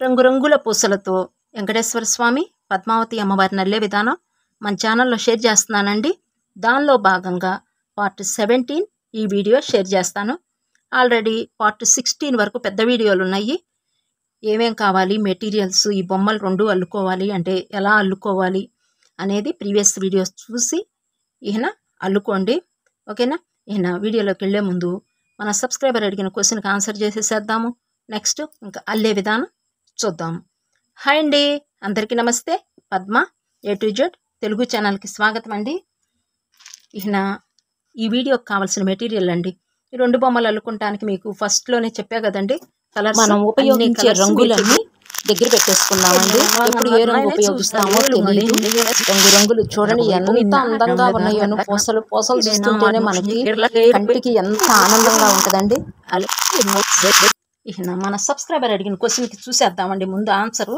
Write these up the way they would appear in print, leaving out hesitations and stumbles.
రంగురంగుల పూసలతో వెంకటేశ్వర స్వామి పద్మావతి అమ్మవారిని అల్లే విధానం మన ఛానల్లో షేర్ చేస్తున్నానండి. దానిలో భాగంగా పార్ట్ 17 ఈ వీడియో షేర్ చేస్తాను. ఆల్రెడీ పార్ట్ 16 వరకు పెద్ద వీడియోలు ఉన్నాయి. ఏమేం కావాలి, మెటీరియల్స్, ఈ బొమ్మలు రెండు అల్లుకోవాలి అంటే ఎలా అల్లుకోవాలి అనేది ప్రీవియస్ వీడియోస్ చూసి అల్లుకోండి. ఓకేనా? వీడియోలోకి వెళ్ళే ముందు మన సబ్స్క్రైబర్ అడిగిన క్వశ్చన్కి ఆన్సర్ చేసేసేద్దాము. నెక్స్ట్ ఇంకా అల్లే విధానం చూద్దాము. హాయ్ అండి, అందరికీ నమస్తే. Padma A to Z Telugu ఛానల్కి స్వాగతం అండి. ఈ వీడియోకి కావాల్సిన మెటీరియల్ అండి, ఈ రెండు బొమ్మలు అల్లుకుంటానికి మీకు ఫస్ట్లోనే చెప్పా కదండి, కలర్స్ మనం ఉపయోగించే రంగులన్నీ దగ్గర పెట్టేసుకున్నామండి. ఎప్పుడు ఏ రంగు ఉపయోగిస్తామో తెలియదు. రంగులు చూడండి ఎంత అందంగా ఉన్నాయో. పూసలు చూస్తుంటేనే మనకి కంటికి ఎంత ఆనందంగా ఉంటుందండి. మన సబ్స్క్రైబర్ అడిగిన క్వశ్చన్కి చూసేద్దామండి ముందు ఆన్సరు.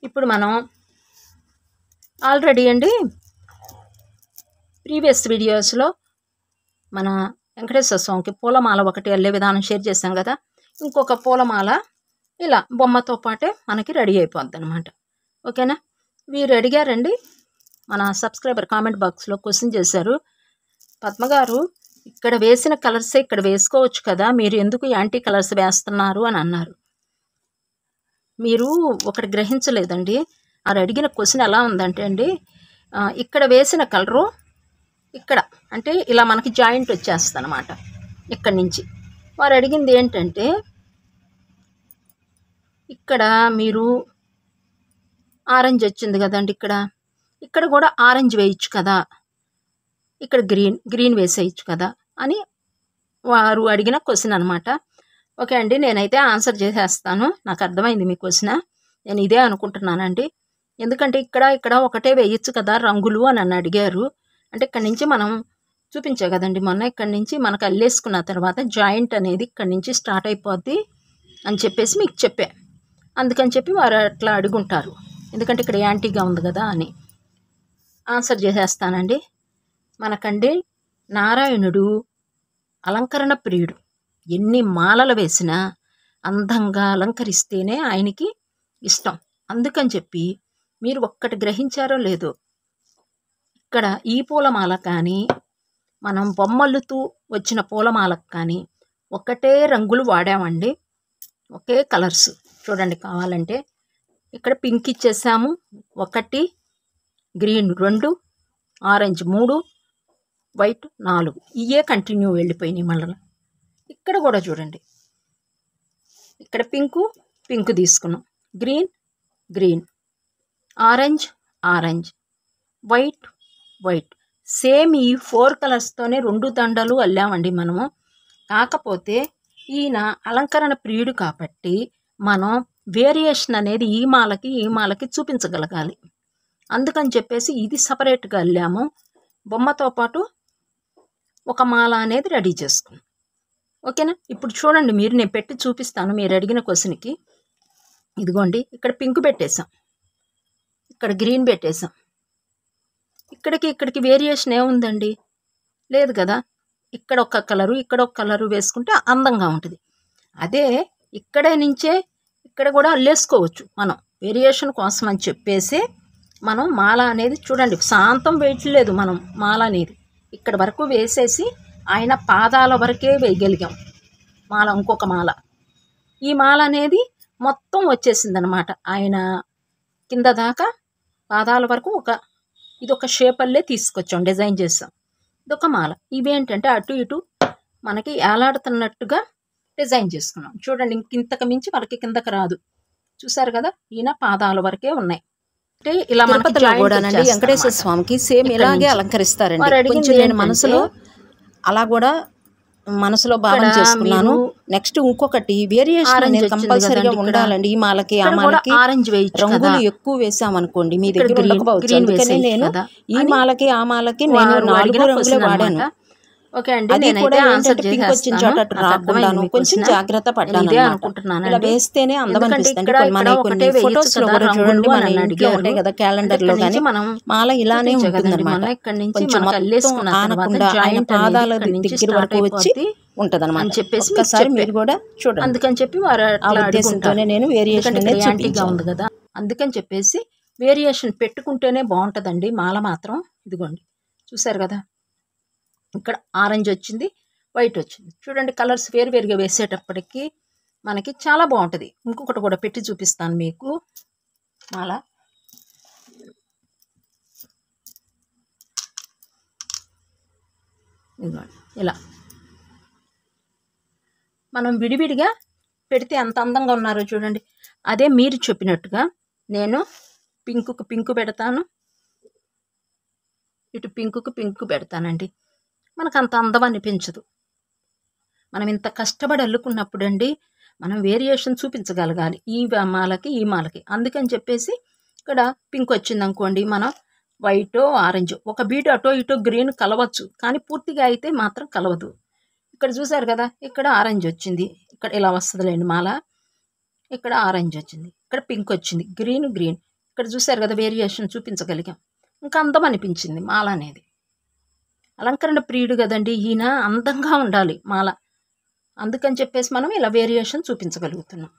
ఇప్పుడు మనం ఆల్రెడీ అండి ప్రీవియస్ వీడియోస్లో మన వెంకటేశ్వర స్వామికి పూలమాల ఒకటి అల్లే విధానం షేర్ చేశాం కదా. ఇంకొక పూలమాల ఇలా బొమ్మతో పాటే మనకి రెడీ అయిపోద్ది అనమాట. ఓకేనా? వీరు అడిగారండి, మన సబ్స్క్రైబర్ కామెంట్ బాక్స్లో క్వశ్చన్ చేశారు, పద్మగారు ఇక్కడ వేసిన కలర్సే ఇక్కడ వేసుకోవచ్చు కదా, మీరు ఎందుకు యాంటీ కలర్స్ వేస్తున్నారు అని అన్నారు. మీరు ఒకటి గ్రహించలేదండి, వారు అడిగిన క్వశ్చన్ ఎలా ఉందంటే అండి, ఇక్కడ వేసిన కలరు ఇక్కడ అంటే ఇలా మనకి జాయింట్ వచ్చేస్తుంది అనమాట. ఇక్కడి నుంచి వారు అడిగింది ఏంటంటే, ఇక్కడ మీరు ఆరెంజ్ వచ్చింది కదండి, ఇక్కడ కూడా ఆరెంజ్ వేయచ్చు కదా, ఇక్కడ గ్రీన్ వేసేయచ్చు కదా అని వారు అడిగిన క్వశ్చన్ అనమాట. ఓకే అండి, నేనైతే ఆన్సర్ చేసేస్తాను. నాకు అర్థమైంది మీ క్వశ్చన్. నేను ఇదే అనుకుంటున్నానండి. ఎందుకంటే ఇక్కడ ఒకటే వేయచ్చు కదా రంగులు అని అడిగారు. అంటే ఇక్కడి నుంచి మనం చూపించే కదండి మొన్న, ఇక్కడి నుంచి మనకు అల్లేసుకున్న తర్వాత జాయింట్ అనేది ఇక్కడి నుంచి స్టార్ట్ అయిపోద్ది అని చెప్పేసి మీకు చెప్పా. అందుకని చెప్పి వారు అట్లా అడుగుంటారు, ఎందుకంటే ఇక్కడ యాంటీగా ఉంది కదా అని. ఆన్సర్ చేసేస్తానండి. మనకండి నారాయణుడు అలంకరణ ప్రియుడు. ఎన్ని మాలలు వేసినా అందంగా అలంకరిస్తేనే ఆయనకి ఇష్టం. అందుకని చెప్పి మీరు ఒక్కటి గ్రహించారో లేదో, ఇక్కడ ఈ పూలమాల కానీ మనం బొమ్మలుతూ వచ్చిన పూలమాలకు కానీ ఒకటే రంగులు వాడామండి, ఒకే కలర్స్. చూడండి, కావాలంటే ఇక్కడ పింక్ ఇచ్చేసాము 1, గ్రీన్ 2, ఆరెంజ్ 3, వైట్ 4. ఇవే కంటిన్యూ వెళ్ళిపోయినాయి. మళ్ళీ ఇక్కడ కూడా చూడండి, ఇక్కడ పింక్ తీసుకున్నాం, గ్రీన్, ఆరెంజ్, వైట్. సేమ్ ఈ 4 కలర్స్తోనే 2 దండలు అల్లామండి మనము. కాకపోతే ఈయన అలంకరణ ప్రియుడు కాబట్టి మనం వేరియేషన్ అనేది ఈ మాలకి చూపించగలగాలి. అందుకని చెప్పేసి ఇది సపరేట్గా అల్లాము. బొమ్మతో పాటు ఒక మాల అనేది రెడీ చేసుకున్నాం. ఓకేనా? ఇప్పుడు చూడండి, నేను పెట్టి చూపిస్తాను మీరు అడిగిన క్వశ్చన్కి. ఇదిగోండి, ఇక్కడ పింక్ పెట్టేశాం, ఇక్కడ గ్రీన్ పెట్టేశాం. ఇక్కడికి వేరియేషన్ ఏముందండి? లేదు కదా. ఇక్కడ ఒక కలరు, ఇక్కడ ఒక కలరు వేసుకుంటే అందంగా ఉంటుంది. అదే ఇక్కడ కూడా అల్లేసుకోవచ్చు మనం, వేరియేషన్ కోసం అని చెప్పేసి మనం మాల అనేది చూడండి శాంతం వేయట్లేదు. మనం మాల అనేది ఇక్కడ వరకు వేసేసి ఆయన పాదాల వరకే వేయగలిగాం మాల. ఇంకొక మాల, ఈ మాల అనేది మొత్తం వచ్చేసింది అనమాట. ఆయన కింద దాకా పాదాల వరకు ఇదొక షేప్ అల్లే తీసుకొచ్చాం, డిజైన్ చేసాం. ఇదొక మాల. ఇవేంటంటే అటు ఇటు మనకి ఏలాడుతున్నట్టుగా డిజైన్ చేసుకున్నాం. చూడండి, ఇంతకు మించి మనకి కిందకి రాదు. చూసారు కదా, ఈయన పాదాల వరకే ఉన్నాయి. అంటే ఇలా మనకి వెంకటేశ్వర స్వామికి సేమ్ ఇలాగే అలంకరిస్తారండి. కొంచెం నేను మనసులో భావన చేసుకున్నాను. నెక్స్ట్ ఇంకొకటి వేరియేషన్ అనేది కంపల్సరీగా ఉండాలండి. ఈ మాలకి ఆ మాలకి రంగులు ఎక్కువ వేసామనుకోండి మీ దగ్గర ఉండకపోవచ్చు. అందుకని నేను ఈ మాలకి ఆ మాలకి నేను 4 రంగులే వాడాను. ఓకే అండి, నేనైతే ఆన్సర్ పింక్ వచ్చిన చోట రాకుండాను కొంచెం జాగ్రత్త పడ్డాను అనుకుంటున్నాను. ఇలా వేస్తేనే అందం అనిపిస్తుంది. కొన్ని ఫొటోస్ లో కూడా చూడండి, మన ఇంట్లో ఉంటాయి కదా క్యాలెండర్ లో కానీ మాల ఇలానే ఉంటుంది అనమాట. కొంచెం ఆనకుండా ఆయన పాదాల దగ్గర వరకు వచ్చి ఉంటదన్నమాట అని చెప్పేసి ఒక్కసారి మీరు కూడా చూడండి. అందుకని చెప్పి వారు ఆ ఉద్దేశంతోనే నేను వేరియేషన్ అనేది యాంటీగా ఉంది కదా, అందుకని చెప్పేసి వేరియేషన్ పెట్టుకుంటేనే బాగుంటుందండి మాల మాత్రం. ఇదిగోండి చూసారు కదా, ఇక్కడ ఆరెంజ్ వచ్చింది, వైట్ వచ్చింది. చూడండి కలర్స్ వేరువేరుగా వేసేటప్పటికి మనకి చాలా బాగుంటుంది. ఇంకొకటి కూడా పెట్టి చూపిస్తాను మీకు మాల. ఇదిగోండి ఇలా మనం విడివిడిగా పెడితే ఎంత అందంగా ఉన్నారో చూడండి. అదే మీరు చెప్పినట్టుగా నేను పింకుకు పింకు పెడతాను, ఇటు పింకుకు పింకు పెడతానండి. మనకు అంత అందం అనిపించదు. మనం ఇంత కష్టపడి అల్లుకున్నప్పుడు అండి మనం వేరియేషన్ చూపించగలగాలి ఈ మాలకి ఈ మాలకి. అందుకని చెప్పేసి ఇక్కడ పింక్ వచ్చింది అనుకోండి, మనం వైటో ఆరెంజ్ ఒక బీట్ అటో ఇటో గ్రీన్ కలవచ్చు, కానీ పూర్తిగా అయితే మాత్రం కలవదు. ఇక్కడ చూసారు కదా, ఇక్కడ ఆరెంజ్ వచ్చింది, ఇక్కడ ఇలా వస్తుందిలేండి మాల. ఇక్కడ ఆరెంజ్ వచ్చింది, ఇక్కడ పింక్ వచ్చింది, గ్రీన్ గ్రీన్. ఇక్కడ చూసారు కదా వేరియేషన్ చూపించగలిగాం. ఇంకా అందం అనిపించింది మాల అనేది. అలంకరణ ప్రియుడు కదండి ఈయన, అందంగా ఉండాలి మాల. అందుకని చెప్పేసి మనం ఇలా వేరియేషన్ చూపించగలుగుతున్నాం.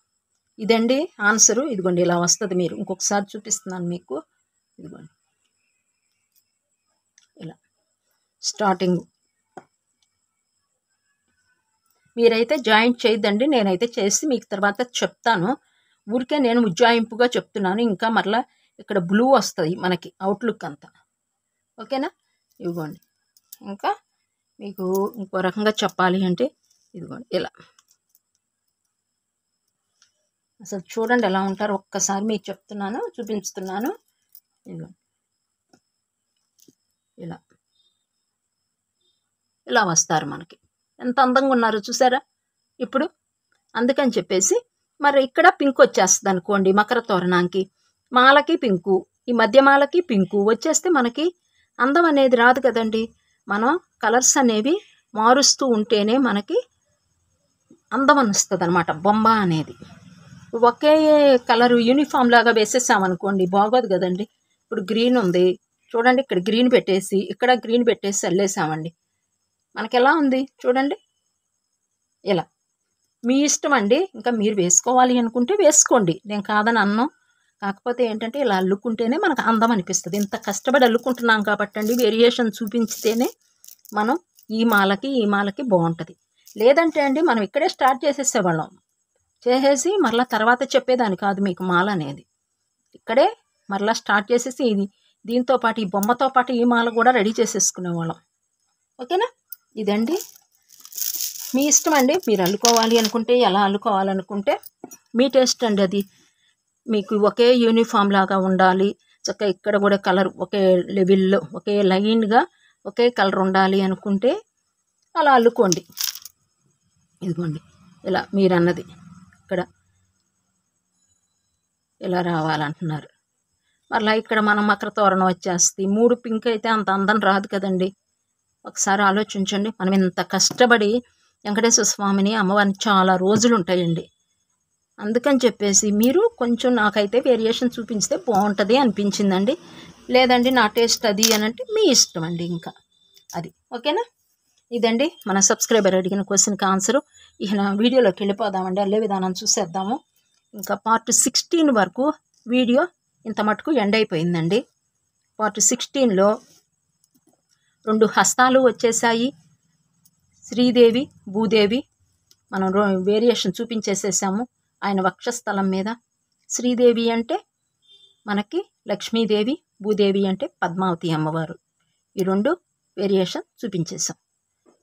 ఇదండి ఆన్సరు. ఇదిగోండి ఇలా వస్తుంది. మీరు ఇంకొకసారి చూపిస్తున్నాను మీకు. ఇదిగోండి ఇలా స్టార్టింగ్. మీరైతే జాయింట్ చేయొద్దండి, నేనైతే చేసి మీకు తర్వాత చెప్తాను. ఊరికే నేను ఉజ్జాయింపుగా చెప్తున్నాను. ఇంకా మరలా ఇక్కడ బ్లూ వస్తుంది మనకి అవుట్లుక్ అంతా. ఓకేనా? ఇదిగోండి ఇంకా మీకు ఇంకో రకంగా చెప్పాలి అంటే ఇదిగోండి ఇలా అసలు చూడండి ఎలా ఉంటారు. ఒక్కసారి మీకు చెప్తున్నాను, చూపిస్తున్నాను. ఇదిగోండి ఇలా ఇలా వస్తారు మనకి. ఎంత అందంగా ఉన్నారు చూసారా ఇప్పుడు. అందుకని చెప్పేసి మరి ఇక్కడ పింక్ వచ్చేస్తుంది అనుకోండి మకర తోరణానికి, మాలకి పింకు, ఈ మధ్య మాలకి పింకు వచ్చేస్తే మనకి అందం అనేది రాదు కదండి. మనం కలర్స్ అనేవి మారుస్తూ ఉంటేనే మనకి అందం అనిస్తుంది అనమాట బొమ్మ అనేది. ఒకే కలరు యూనిఫామ్ లాగా వేసేసామనుకోండి బాగోదు కదండి. ఇప్పుడు గ్రీన్ ఉంది చూడండి, ఇక్కడ గ్రీన్ పెట్టేసి ఇక్కడ గ్రీన్ పెట్టేసి అల్లేసామండి, మనకి ఎలా ఉంది చూడండి. ఇలా మీ ఇష్టం అండి, ఇంకా మీరు వేసుకోవాలి అనుకుంటే వేసుకోండి, నేను కాదని అన్నాం. కాకపోతే ఏంటంటే ఇలా అల్లుకుంటేనే మనకు అందం అనిపిస్తుంది. ఇంత కష్టపడి అల్లుకుంటున్నాం కాబట్టి అండి వేరియేషన్ చూపించితేనే మనం ఈ మాలకి బాగుంటుంది. లేదంటే అండి మనం ఇక్కడే స్టార్ట్ చేసేసేవాళ్ళం, చేసేసి మరలా తర్వాత చెప్పేదాన్ని కాదు మీకు మాల అనేది. ఇక్కడే మరలా స్టార్ట్ చేసేసి దీంతో పాటు ఈ బొమ్మతో పాటు ఈ మాల కూడా రెడీ చేసేసుకునేవాళ్ళం. ఓకేనా? ఇదండి మీ ఇష్టం అండి, మీరు అల్లుకోవాలి అనుకుంటే ఎలా అల్లుకోవాలనుకుంటే మీ టేస్ట్ అండి. అది మీకు ఒకే యూనిఫామ్ లాగా ఉండాలి, చక్కగా ఇక్కడ కూడా కలర్ ఒకే లెవెల్లో ఒకే లైన్గా ఒకే కలర్ ఉండాలి అనుకుంటే అలా అల్లుకోండి. ఇదిగోండి ఇలా మీరు అన్నది ఇక్కడ ఇలా రావాలంటున్నారు. మరలా ఇక్కడ మనం మకర తోరణం వచ్చేస్తే 3 పింక్ అయితే అంత అందం రాదు కదండి. ఒకసారి ఆలోచించండి. మనం ఇంత కష్టపడి వెంకటేశ్వర స్వామిని అమ్మవారిని చాలా రోజులు ఉంటాయండి. అందుకని చెప్పేసి మీరు కొంచెం నాకైతే వేరియేషన్ చూపించితే బాగుంటుంది అనిపించిందండి. లేదండి నా టేస్ట్ అది అని అంటే మీ ఇష్టం అండి, ఇంకా అది. ఓకేనా? ఇదండి మన సబ్స్క్రైబర్ అడిగిన క్వశ్చన్కి ఆన్సరు. ఇక నా వీడియోలోకి వెళ్ళిపోదామండి, అల్లే విధానం చూసేద్దాము. ఇంకా పార్ట్ 16 వరకు వీడియో ఇంత మటుకు ఎండ్ అయిపోయిందండి. పార్ట్ 16లో 2 హస్తాలు వచ్చేసాయి, శ్రీదేవి భూదేవి మనం వేరియేషన్ చూపించేసేసాము. ఆయన వక్షస్థలం మీద శ్రీదేవి అంటే మనకి లక్ష్మీదేవి, భూదేవి అంటే పద్మావతి అమ్మవారు. ఈ 2 వేరియేషన్ చూపించేసాం.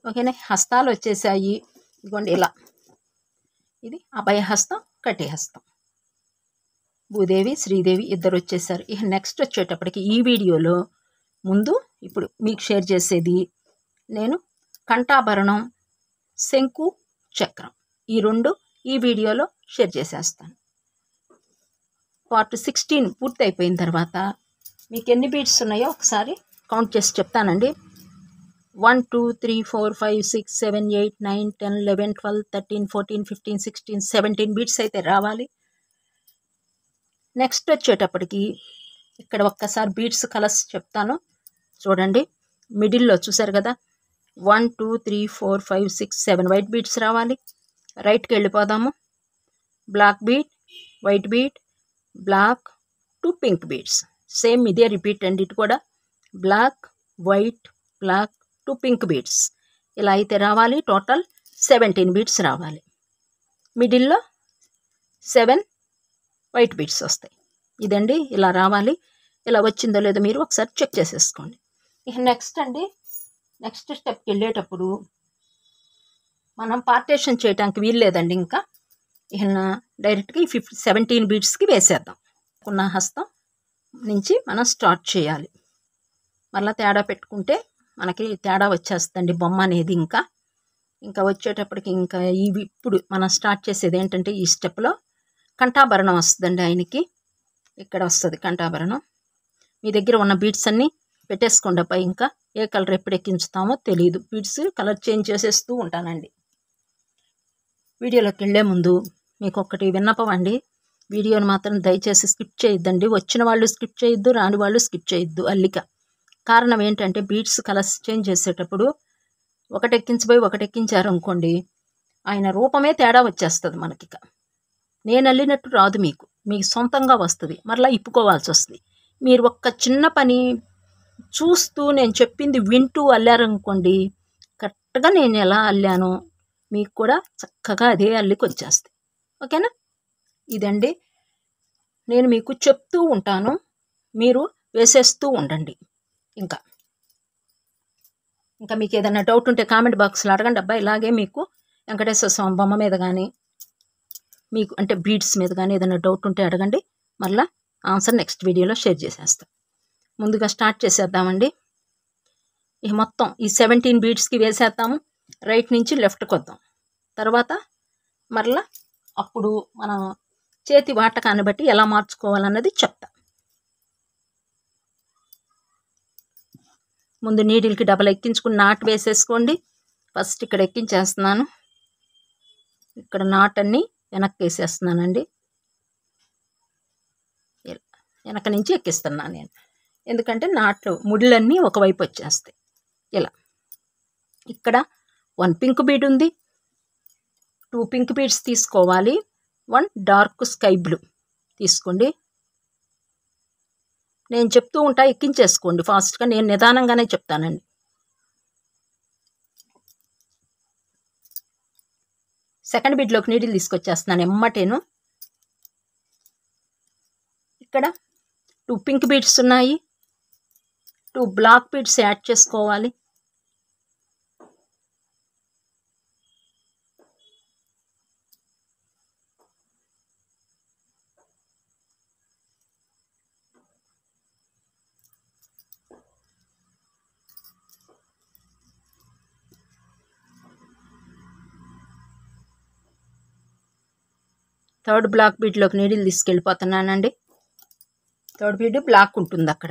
ఓకేనా? హస్తాలు వచ్చేసాయి. ఇదిగోండి ఇలా, ఇది అభయహస్తం, కటిహస్తం. భూదేవి శ్రీదేవి ఇద్దరు వచ్చేసారు. ఇక నెక్స్ట్ వచ్చేటప్పటికి ఈ వీడియోలో ముందు ఇప్పుడు మీకు షేర్ చేసేది నేను కంఠాభరణం, శంకు, చక్రం ఈ 2 ఈ వీడియోలో షేర్ చేసేస్తాను. పార్ట్ 16 పూర్తి అయిపోయిన తర్వాత మీకు ఎన్ని బీట్స్ ఉన్నాయో ఒకసారి కౌంట్ చేసి చెప్తానండి. 1 2 3 4 5 6 7 8 9 10 11 12 13 14 15 16 17 బీట్స్ అయితే రావాలి. నెక్స్ట్ వచ్చేటప్పటికి ఇక్కడ ఒక్కసారి బీట్స్ కలర్స్ చెప్తాను చూడండి. మిడిల్లో చూసారు కదా, 1 2 3 4 5 6 7 వైట్ బీడ్స్ రావాలి. రైట్కి వెళ్ళిపోదాము. Black bead, white bead, black, 2 pink beads. Same ఇదే రిపీట్ అండి. ఇటు కూడా black, white, black, 2 pink beads. ఇలా అయితే రావాలి. టోటల్ 17 బీడ్స్ రావాలి. మిడిల్లో 7 వైట్ బీడ్స్ వస్తాయి. ఇదండి, ఇలా రావాలి. ఇలా వచ్చిందో లేదో మీరు ఒకసారి చెక్ చేసేసుకోండి. ఇక నెక్స్ట్ అండి, నెక్స్ట్ స్టెప్కి వెళ్ళేటప్పుడు మనం పార్టేషన్ చేయడానికి వీల్లేదండి. ఇంకా ఇక డైరెక్ట్గా ఈ 17 బీడ్స్కి వేసేద్దాం. ఉన్న హస్తం నుంచి మనం స్టార్ట్ చేయాలి. మళ్ళీ తేడా పెట్టుకుంటే మనకి తేడా వచ్చేస్తుందండి బొమ్మ అనేది. ఇంకా వచ్చేటప్పటికి ఇంకా ఇవి ఇప్పుడు మనం స్టార్ట్ చేసేది ఏంటంటే ఈ స్టెప్లో కంఠాభరణం వస్తుందండి. ఆయనకి ఇక్కడ వస్తుంది కంఠాభరణం. మీ దగ్గర ఉన్న బీడ్స్ అన్నీ పెట్టేసుకోండి అబ్బాయి. ఇంకా ఏ కలర్ ఎప్పుడు ఎక్కించుతామో తెలియదు. బీడ్స్ కలర్ చేంజ్ చేసేస్తూ ఉంటానండి. వీడియోలోకి వెళ్ళే ముందు మీకు ఒకటి విన్నపం అండి, వీడియోని మాత్రం దయచేసి స్కిప్ చేయొద్దండి. వచ్చిన వాళ్ళు స్కిప్ చేయొద్దు, రాని వాళ్ళు స్కిప్ చేయొద్దు. అల్లిక కారణం ఏంటంటే బీడ్స్ కలర్స్ చేంజ్ చేసేటప్పుడు ఒకటి ఎక్కించిపోయి ఒకటి ఎక్కించారు అనుకోండి, ఆయన రూపమే తేడా వచ్చేస్తుంది మనకి. నేను అల్లినట్టు రాదు, మీకు సొంతంగా వస్తుంది. మరలా ఇప్పుకోవాల్సి వస్తుంది. మీరు ఒక్క చిన్న పని చూస్తూ నేను చెప్పింది వింటూ అల్లారనుకోండి, కరెక్ట్గా నేను ఎలా అల్లానో మీకు కూడా చక్కగా అదే అల్లికి వచ్చేస్తుంది. ఓకేనా? ఇదండి, నేను మీకు చెప్తూ ఉంటాను, మీరు వేసేస్తూ ఉండండి. ఇంకా మీకు ఏదైనా డౌట్ ఉంటే కామెంట్ బాక్స్లో అడగండి అబ్బా. ఇలాగే మీకు వెంకటేశ్వర స్వామి బొమ్మ మీద కానీ మీకు అంటే బీడ్స్ మీద కానీ ఏదైనా డౌట్ ఉంటే అడగండి. మళ్ళీ ఆన్సర్ నెక్స్ట్ వీడియోలో షేర్ చేసేస్తాం. ముందుగా స్టార్ట్ చేసేద్దామండి. ఇక మొత్తం ఈ 17 బీడ్స్కి వేసేద్దాము. రైట్ నుంచి లెఫ్ట్కి వద్దాం. తర్వాత మరలా అప్పుడు మనం చేతి వాటకాన్ని బట్టి ఎలా మార్చుకోవాలన్నది చెప్తా. ముందు నీడిల్కి డబల్ ఎక్కించుకుని నాట్ వేసేసుకోండి. ఫస్ట్ ఇక్కడ ఎక్కించేస్తున్నాను. ఇక్కడ నాట్ అన్ని వెనక్కి వేసేస్తున్నానండి. వెనక నుంచి ఎక్కిస్తున్నాను నేను, ఎందుకంటే నాట్లు ముడులన్నీ ఒకవైపు వచ్చేస్తాయి. ఇలా ఇక్కడ 1 పింక్ బీడ్ ఉంది, 2 పింక్ బీడ్స్ తీసుకోవాలి. 1 డార్క్ స్కై బ్లూ తీసుకోండి. నేను చెప్తూ ఉంటా, ఎక్కించేసుకోండి ఫాస్ట్గా. నేను నిదానంగానే చెప్తానండి. సెకండ్ బీడ్లోకి నీడిల్ తీసుకొచ్చేస్తున్నాను ఎమ్మటేను. ఇక్కడ 2 పింక్ బీడ్స్ ఉన్నాయి, 2 బ్లాక్ బీడ్స్ యాడ్ చేసుకోవాలి. థర్డ్ బ్లాక్ బీడ్లోకి నీడిల్ తీసుకెళ్ళిపోతున్నానండి. థర్డ్ బీడ్ బ్లాక్ ఉంటుంది అక్కడ.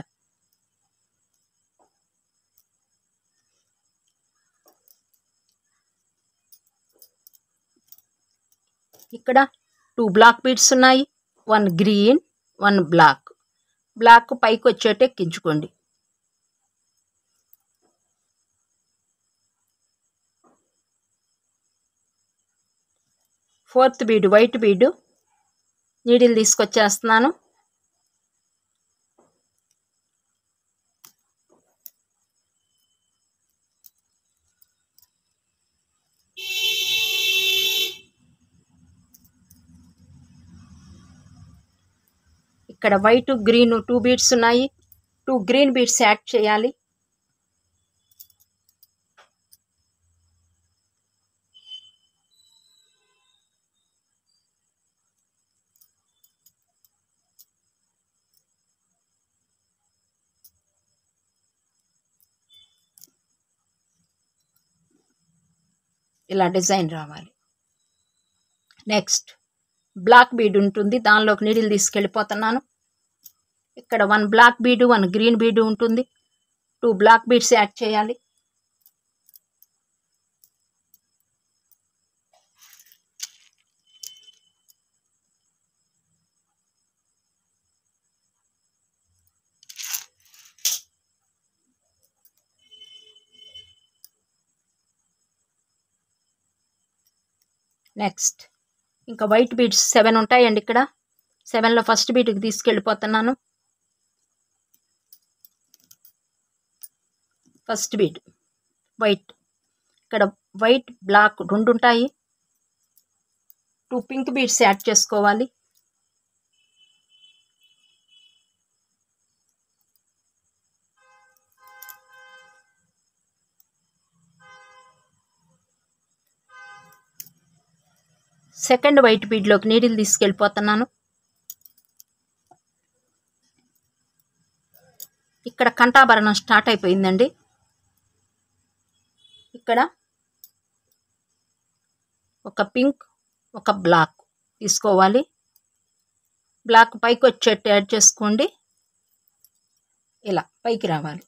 ఇక్కడ 2 బ్లాక్ బీడ్స్ ఉన్నాయి, 1 గ్రీన్ 1 బ్లాక్. బ్లాక్ పైకి వచ్చేట్టు ఎక్కించుకోండి. Fourth bead white bead needle తీసుకొచ్చేస్తున్నాను. ఇక్కడ వైట్ గ్రీన్ 2 బీడ్స్ ఉన్నాయి, 2 గ్రీన్ బీడ్స్ యాడ్ చేయాలి. ఇలా డిజైన్ రావాలి. నెక్స్ట్ బ్లాక్ బీడ్ ఉంటుంది, దానిలోకి నీడిల్ తీసుకెళ్ళిపోతున్నాను. ఇక్కడ 1 బ్లాక్ బీడు 1 గ్రీన్ బీడు ఉంటుంది, 2 బ్లాక్ బీడ్స్ యాడ్ చేయాలి. నెక్స్ట్ ఇంకా వైట్ బీడ్స్ 7 ఉంటాయండి ఇక్కడ. 7లో ఫస్ట్ బీడ్కి తీసుకెళ్ళిపోతున్నాను. ఫస్ట్ బీడ్ వైట్, ఇక్కడ వైట్ బ్లాక్ 2 ఉంటాయి. 2 పింక్ బీడ్స్ యాడ్ చేసుకోవాలి. సెకండ్ వైట్ బీడ్లోకి నీడిల్ తీసుకెళ్ళిపోతున్నాను. ఇక్కడ కంఠాభరణం స్టార్ట్ అయిపోయిందండి. ఇక్కడ ఒక పింక్, ఒక బ్లాక్ తీసుకోవాలి. బ్లాక్ పైకి వచ్చేట్టు యాడ్ చేసుకోండి. ఇలా పైకి రావాలి.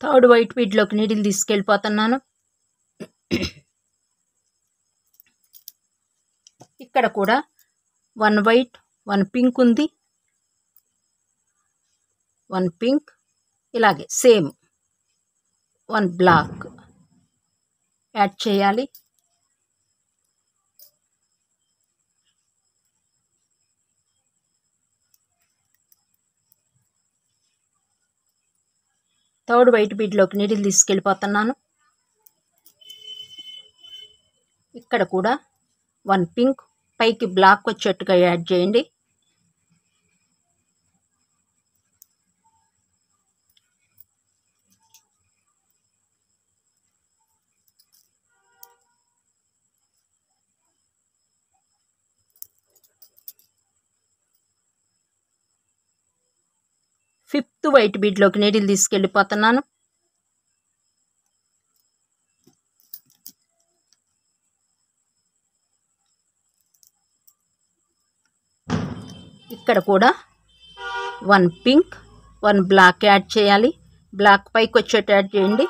థర్డ్ వైట్ బీడ్లోకి నీడిల్ తీసుకెళ్ళిపోతున్నాను. ఇక్కడ కూడా 1 వైట్ 1 పింక్ ఉంది. 1 పింక్, ఇలాగే సేమ్ 1 బ్లాక్ యాడ్ చేయాలి. థర్డ్ వైట్ బీడ్లోకి నీడిల్ తీసుకెళ్ళిపోతున్నాను. ఇక్కడ కూడా 1 పింక్, పైకి బ్లాక్ వచ్చేట్టుగా యాడ్ చేయండి. ఫిఫ్త్ వైట్ బీడ్లోకి నీడిల్ తీసుకెళ్ళిపోతున్నాను. ఇక్కడ కూడా 1 పింక్ 1 బ్లాక్ యాడ్ చేయాలి. బ్లాక్ పైకి వచ్చేట్టు యాడ్ చేయండి.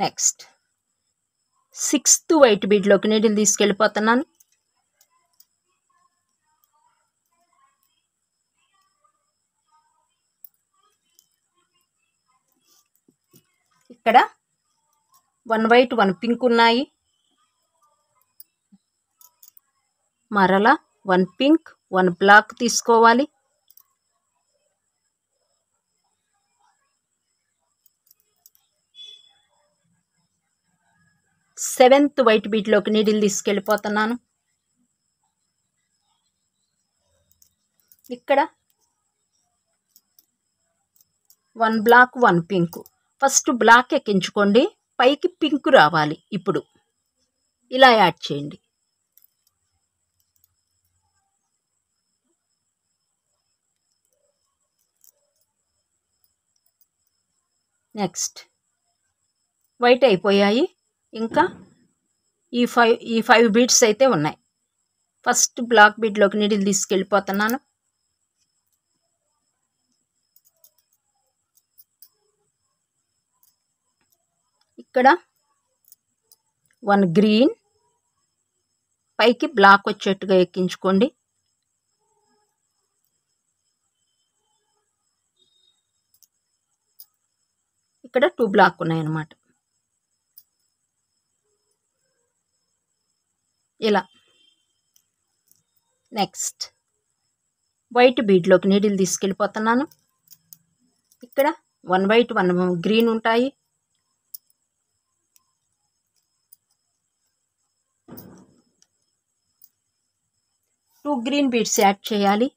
నెక్స్ట్ సిక్స్త్ వైట్ బీడ్లోకి నీడిల్ తీసుకెళ్ళిపోతున్నాను. ఇక్కడ 1 వైట్ 1 పింక్ ఉన్నాయి. మరలా 1 పింక్ 1 బ్లాక్ తీసుకోవాలి. సెవెంత్ వైట్ బీడ్లోకి నీడిల్ తీసుకెళ్ళిపోతున్నాను. ఇక్కడ 1 బ్లాక్ 1 పింక్. ఫస్ట్ బ్లాక్ ఎక్కించుకోండి, పైకి పింక్ రావాలి. ఇప్పుడు ఇలా యాడ్ చేయండి. నెక్స్ట్ వైట్ అయిపోయాయి. ఇంకా ఈ 5 బీడ్స్ అయితే ఉన్నాయి. ఫస్ట్ బ్లాక్ బీడ్లోకి నీడిల్ తీసుకెళ్ళిపోతున్నాను. ఇక్కడ 1 గ్రీన్, పైకి బ్లాక్ వచ్చేట్టుగా ఎక్కించుకోండి. ఇక్కడ 2 బ్లాక్ ఉన్నాయన్నమాట. ఇలా నెక్స్ట్ వైట్ బీడ్లోకి నీడిల్ తీసుకెళ్ళిపోతున్నాను. ఇక్కడ 1 వైట్ 1 గ్రీన్ ఉంటాయి. టూ గ్రీన్ బీడ్స్ యాడ్ చేయాలి.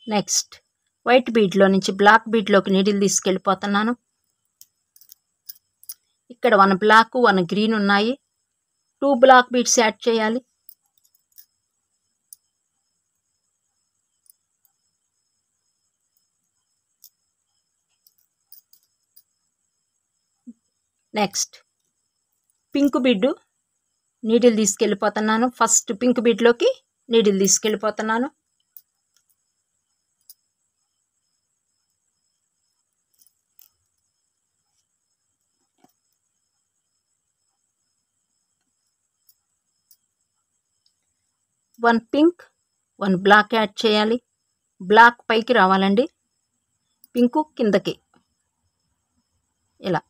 నెక్స్ట్ వైట్ బీడ్లో నుంచి బ్లాక్ బీడ్లోకి నీడిల్ తీసుకెళ్ళిపోతున్నాను. ఇక్కడ 1 బ్లాక్ 1 గ్రీన్ ఉన్నాయి. 2 బ్లాక్ బీడ్స్ యాడ్ చేయాలి. నెక్స్ట్ పింక్ బిడ్డు నీడిల్ తీసుకెళ్ళిపోతున్నాను. ఫస్ట్ పింక్ బిడ్లోకి నీడిల్ తీసుకెళ్ళిపోతున్నాను. One pink, one black add చేయాలి. బ్లాక్ పైకి రావాలండి, పింకు కిందకి. ఇలా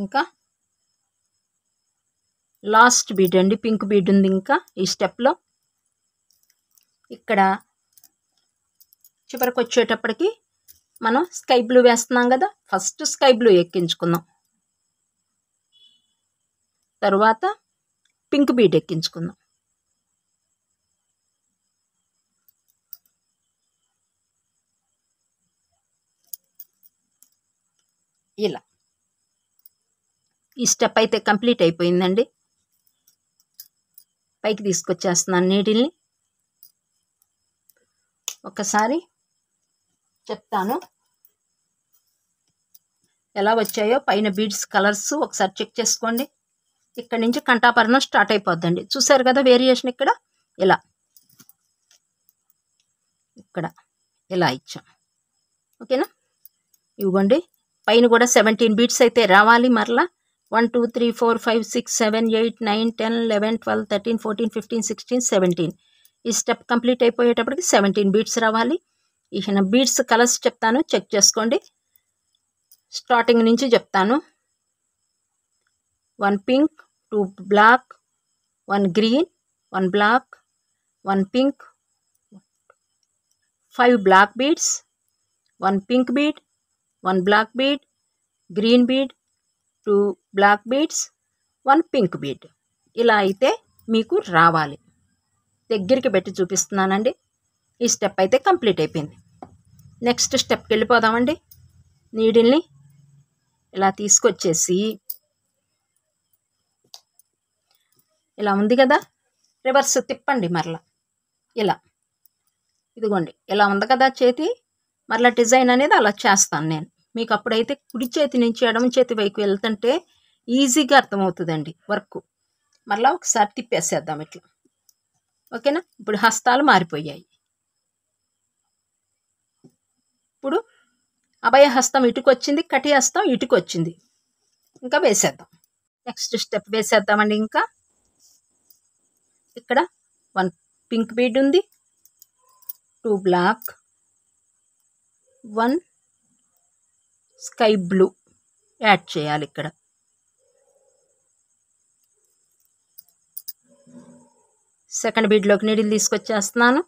ఇంకా లాస్ట్ బీడ్ అండి, పింక్ బీడ్ ఉంది ఇంకా ఈ స్టెప్లో. ఇక్కడ చివరికి వచ్చేటప్పటికి మనం స్కై బ్లూ వేస్తున్నాం కదా, ఫస్ట్ స్కై బ్లూ ఎక్కించుకుందాం, తరువాత పింక్ బీడ్ ఎక్కించుకుందాం. ఇలా ఈ స్టెప్ అయితే కంప్లీట్ అయిపోయిందండి. పైకి తీసుకొచ్చేస్తున్నాను నీడిల్ని. ఒకసారి చెప్తాను ఎలా వచ్చాయో. పైన బీడ్స్ కలర్స్ ఒకసారి చెక్ చేసుకోండి. ఇక్కడ నుంచి కంఠాభరణం స్టార్ట్ అయిపోద్దండి. చూసారు కదా వేరియేషన్. ఇక్కడ ఇలా, ఇక్కడ ఇలా ఇచ్చాం. ఓకేనా? ఇవ్వండి, పైన కూడా 17 బీడ్స్ అయితే రావాలి. మరలా 1 2 3 4 5 6 7 8 9 10 11 12 13 14 15 16 17. ఈ స్టెప్ కంప్లీట్ అయిపోయేటప్పటికి 17 బీడ్స్ రావాలి. ఇక బీడ్స్ కలర్స్ చెప్తాను, చెక్ చేసుకోండి. స్టార్టింగ్ నుంచి చెప్తాను. 1 pink, 2 black, 1 green, 1 black, 1 pink, 5 black beads, 1 pink bead, 1 black bead, green bead, 2 black beads, 1 pink bead. ఇలా అయితే మీకు రావాలి. దగ్గరికి పెట్టి చూపిస్తున్నానండి. ఈ స్టెప్ అయితే కంప్లీట్ అయిపోయింది. నెక్స్ట్ స్టెప్కి వెళ్ళిపోదామండి. నీడిల్ని ఇలా తీసుకొచ్చేసి, ఇలా ఉంది కదా, రివర్స్ తిప్పండి మరలా. ఇలా ఇదిగోండి, ఇలా ఉంది కదా చేతి. మరలా డిజైన్ అనేది అలా చేస్తాను నేను మీకు. అప్పుడైతే కుడి చేతి నుంచి ఎడమ చేతి వైపు వెళ్తుంటే ఈజీగా అర్థమవుతుందండి వర్క్. మరలా ఒకసారి తిప్పేసేద్దాం ఇట్లా. ఓకేనా? ఇప్పుడు హస్తాలు మారిపోయాయి. ఇప్పుడు అభయ హస్తం ఇటుకొచ్చింది, కటి హస్తం ఇటుకొచ్చింది. ఇంకా వేసేద్దాం. నెక్స్ట్ స్టెప్ వేసేద్దామండి. ఇంకా ఇక్కడ 1 పింక్ బీడ్ ఉంది, 2 బ్లాక్, 1 స్కై బ్లూ యాడ్ చేయాలి. ఇక్కడ సెకండ్ బీడ్లోకి నీడిల్ తీసుకొచ్చేస్తున్నాను.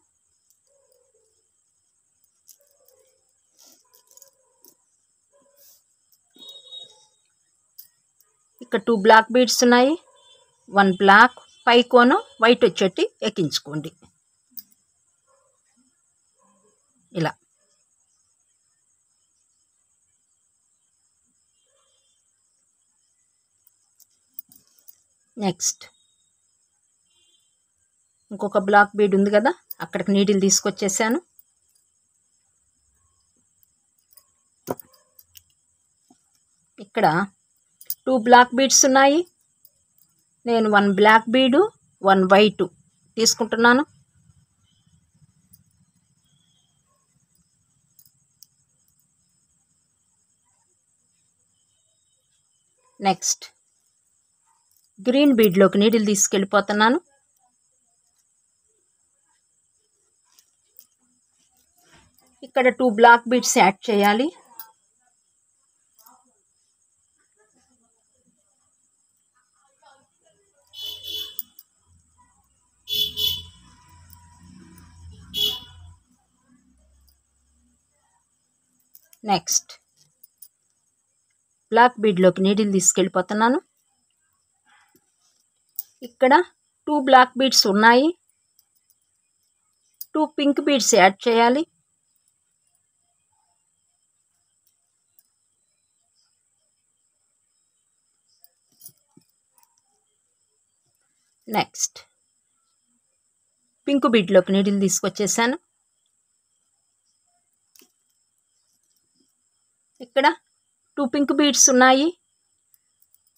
ఇక్కడ 2 బ్లాక్ బీడ్స్ ఉన్నాయి, 1 బ్లాక్, పై కోను వైట్ వచ్చేటి ఎక్కించుకోండి. ఇలా నెక్స్ట్ ఇంకొక బ్లాక్ బీడ్ ఉంది కదా, అక్కడికి నీడిల్ తీసుకొచ్చేసాను. ఇక్కడ 2 బ్లాక్ బీడ్స్ ఉన్నాయి. నేను 1 బ్లాక్ బీడు, 1 వైటు తీసుకుంటున్నాను. నెక్స్ట్ గ్రీన్ బీడ్లోకి నీడిల్ తీసుకెళ్ళిపోతున్నాను. ఇక్కడ 2 బ్లాక్ బీడ్స్ యాడ్ చేయాలి. నెక్స్ట్ బ్లాక్ బీడ్లోకి నీడిల్ తీసుకెళ్ళిపోతున్నాను. ఇక్కడ 2 బ్లాక్ బీడ్స్ ఉన్నాయి, 2 పింక్ బీడ్స్ యాడ్ చేయాలి. నెక్స్ట్ పింక్ బీడ్లోకి నీడిల్ తీసుకొచ్చేసాను. ఇక్కడ 2 పింక్ బీడ్స్ ఉన్నాయి,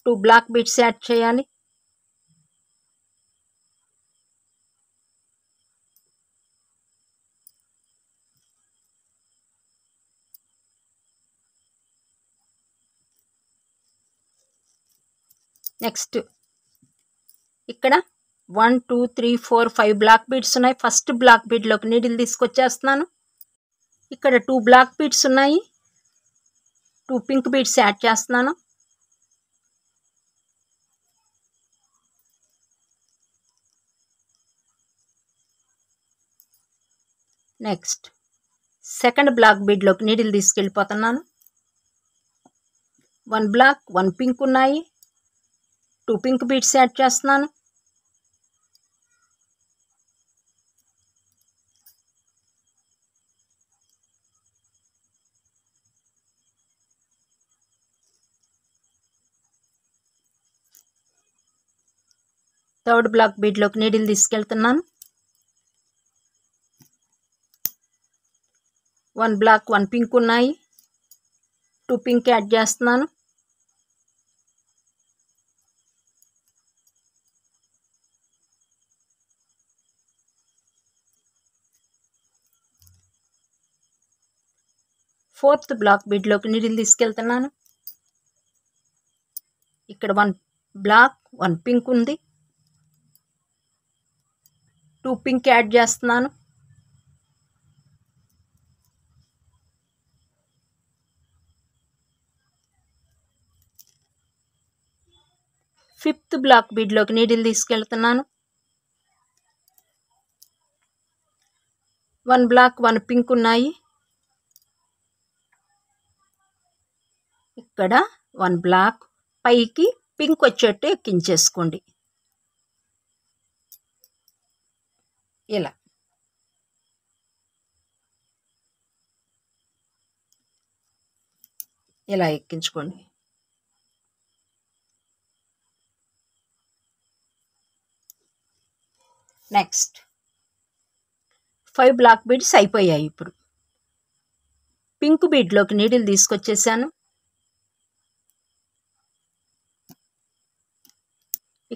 2 బ్లాక్ బీడ్స్ యాడ్ చేయాలి. నెక్స్ట్ ఇక్కడ 1 2 3 4 5 బ్లాక్ బీడ్స్ ఉన్నాయి. ఫస్ట్ బ్లాక్ బీడ్లోకి నీడిల్ తీసుకొచ్చేస్తున్నాను. ఇక్కడ 2 బ్లాక్ బీడ్స్ ఉన్నాయి, 2 పింక్ బీడ్స్ యాడ్ చేస్తున్నాను. నెక్స్ట్ సెకండ్ బ్లాక్ బీడ్లోకి నీడిల్ తీసుకెళ్ళిపోతున్నాను. 1 బ్లాక్ 1 పింక్ ఉన్నాయి, 2 పింక్ బీడ్స్ యాడ్ చేస్తున్నాను. థర్డ్ బ్లాక్ బీడ్లోకి నీడిల్ తీసుకెళ్తున్నాను. 1 బ్లాక్ 1 పింక్ ఉన్నాయి, 2 పింక్ యాడ్ చేస్తున్నాను. ఫోర్త్ బ్లాక్ బీడ్లోకి నీడిల్ తీసుకెళ్తున్నాను. ఇక్కడ 1 బ్లాక్ 1 పింక్ ఉంది, 2 పింక్ యాడ్ చేస్తున్నాను. ఫిఫ్త్ బ్లాక్ బీడ్లోకి నీడిల్ తీసుకెళ్తున్నాను. 1 బ్లాక్ 1 పింక్ ఉన్నాయి, ఇక్కడ 1 బ్లాక్ పైకి పింక్ వచ్చేట్టు ఎక్కించేసుకోండి. ఇలా ఎక్కించుకోండి. నెక్స్ట్ 5 బ్లాక్ బీడ్స్ అయిపోయాయి. ఇప్పుడు పింక్ బీడ్లోకి నీడిల్ తీసుకొచ్చేసాను.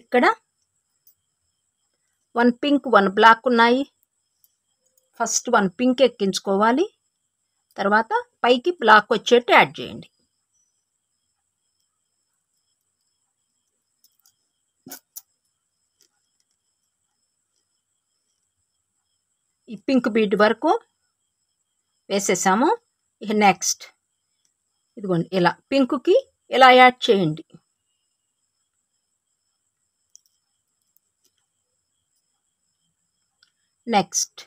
ఇక్కడ 1 పింక్ 1 బ్లాక్ ఉన్నాయి. ఫస్ట్ 1 పింక్ ఎక్కించుకోవాలి, తర్వాత పైకి బ్లాక్ వచ్చేట్టు యాడ్ చేయండి. ఈ పింక్ బీడ్ వరకు వేసేసాము. ఇక నెక్స్ట్ ఇదిగోండి ఇలా పింక్కి ఇలా యాడ్ చేయండి. నెక్స్ట్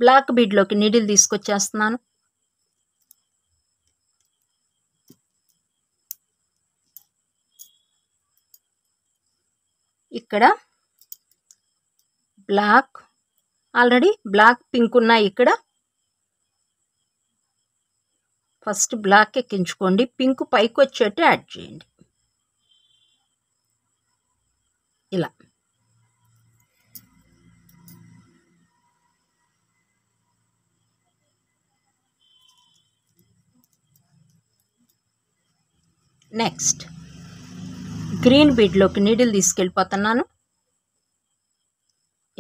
బ్లాక్ బీడ్లోకి నీడిల్ తీసుకొచ్చేస్తున్నాను. ఇక్కడ బ్లాక్ ఆల్రెడీ బ్లాక్ పింక్ ఉన్నాయి. ఇక్కడ ఫస్ట్ బ్లాక్ ఎక్కించుకోండి, పింక్ పైకి వచ్చేట్టు యాడ్ చేయండి. ఇలా నెక్స్ట్ గ్రీన్ బీడ్లోకి నీడిల్ తీసుకెళ్ళిపోతున్నాను.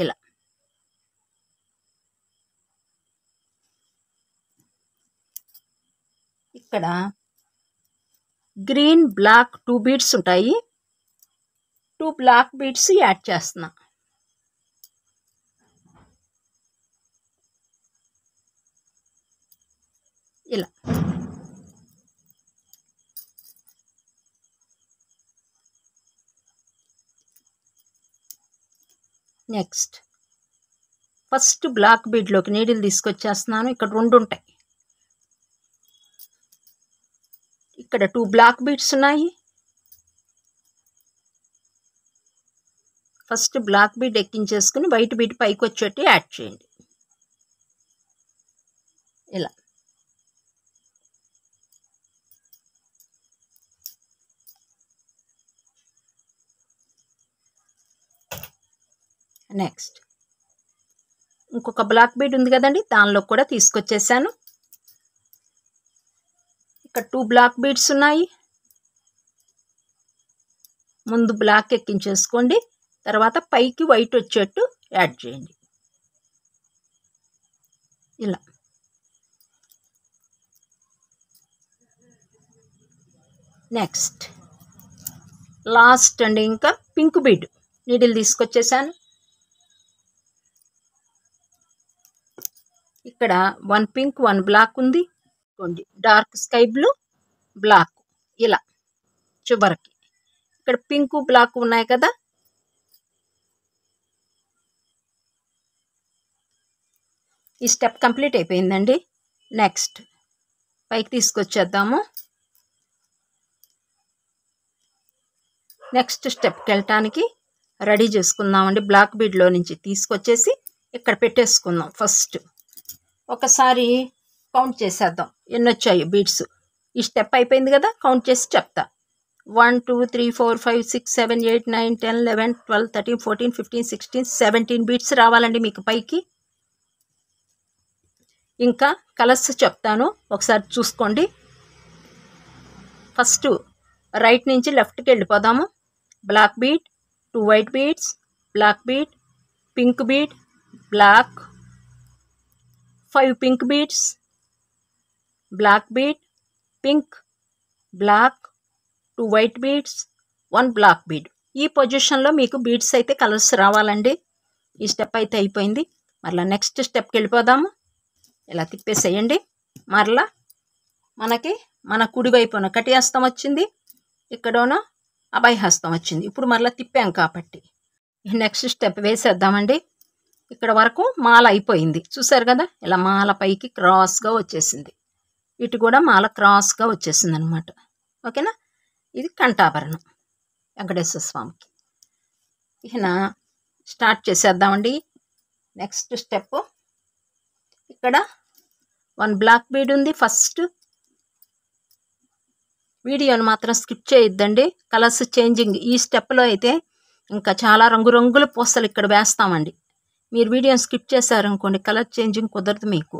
ఇలా ఇక్కడ గ్రీన్ బ్లాక్ 2 బీడ్స్ ఉంటాయి, 2 బ్లాక్ బీడ్స్ యాడ్ చేస్తున్నా. ఇలా నెక్స్ట్ ఫస్ట్ బ్లాక్ బీడ్లోకి నీడిల్ తీసుకొచ్చేస్తున్నాను. ఇక్కడ 2 ఉంటాయి, ఇక్కడ 2 బ్లాక్ బీడ్స్ ఉన్నాయి. ఫస్ట్ బ్లాక్ బీడ్ ఎక్కించేసుకుని వైట్ బీడ్ పైకి వచ్చేట్టు యాడ్ చేయండి. ఇలా నెక్స్ట్ ఇంకొక బ్లాక్ బీడ్ ఉంది కదండి, దానిలో కూడా తీసుకొచ్చేసాను. ఇక్కడ 2 బ్లాక్ బీడ్స్ ఉన్నాయి. ముందు బ్లాక్ ఎక్కించేసుకోండి, తర్వాత పైకి వైట్ వచ్చేట్టు యాడ్ చేయండి. ఇలా నెక్స్ట్ లాస్ట్ అండి, ఇంకా పింక్ బీడ్ నీడిల్ తీసుకొచ్చేసాను. ఇక్కడ 1 పింక్ 1 బ్లాక్ ఉంది, డార్క్ స్కై బ్లూ బ్లాక్. ఇలా చివరికి ఇక్కడ పింక్ బ్లాక్ ఉన్నాయి కదా, ఈ స్టెప్ కంప్లీట్ అయిపోయిందండి. నెక్స్ట్ పైకి తీసుకొచ్చేద్దాము. నెక్స్ట్ స్టెప్కి వెళ్ళటానికి రెడీ చేసుకుందామండి. బ్లాక్ బీడ్లో నుంచి తీసుకొచ్చేసి ఇక్కడ పెట్టేసుకుందాం. ఫస్ట్ ఒకసారి కౌంట్ చేసేద్దాం ఎన్ని వచ్చాయి బీడ్స్. ఈ స్టెప్ అయిపోయింది కదా, కౌంట్ చేసి చెప్తా. 1 2 3 4 5 6 7 8 9 10 11 12 13 14 15 16 17 బీడ్స్ రావాలండి మీకు పైకి. ఇంకా కలర్స్ చెప్తాను, ఒకసారి చూసుకోండి. ఫస్ట్ రైట్ నుంచి లెఫ్ట్కి వెళ్ళిపోదాము. Black bead, 2 white beads, black bead, pink bead, black, 5 pink beads, black bead, pink, black, 2 white beads, 1 black bead. ఈ పొజిషన్లో మీకు బీడ్స్ అయితే కలర్స్ రావాలండి. ఈ స్టెప్ అయితే అయిపోయింది. మరలా నెక్స్ట్ స్టెప్కి వెళ్ళిపోదాము. ఇలా తిప్పేసేయండి. మరలా మనకి మన కుడివైపున కటి హస్తం వచ్చింది, ఇక్కడోనో అభయ హస్తం వచ్చింది. ఇప్పుడు మరలా తిప్పాం కాబట్టి నెక్స్ట్ స్టెప్ వేసేద్దామండి. ఇక్కడ వరకు మాల అయిపోయింది, చూసారు కదా. ఇలా మాల పైకి క్రాస్గా వచ్చేసింది, ఇటు కూడా మాల క్రాస్గా వచ్చేసింది అనమాట. ఓకేనా. ఇది కంఠాభరణం వెంకటేశ్వర స్వామికి. ఇక స్టార్ట్ చేసేద్దామండి. నెక్స్ట్ స్టెప్ ఇక్కడ 1 బ్లాక్ బీడ్ ఉంది. ఫస్ట్ వీడియోని మాత్రం స్కిప్ చేయొద్దండి, కలర్స్ చేంజింగ్. ఈ స్టెప్లో అయితే ఇంకా చాలా రంగురంగుల పూసలు ఇక్కడ వేస్తామండి. మీరు వీడియోని స్కిప్ చేశారనుకోండి, కలర్ చేంజింగ్ కుదరదు మీకు.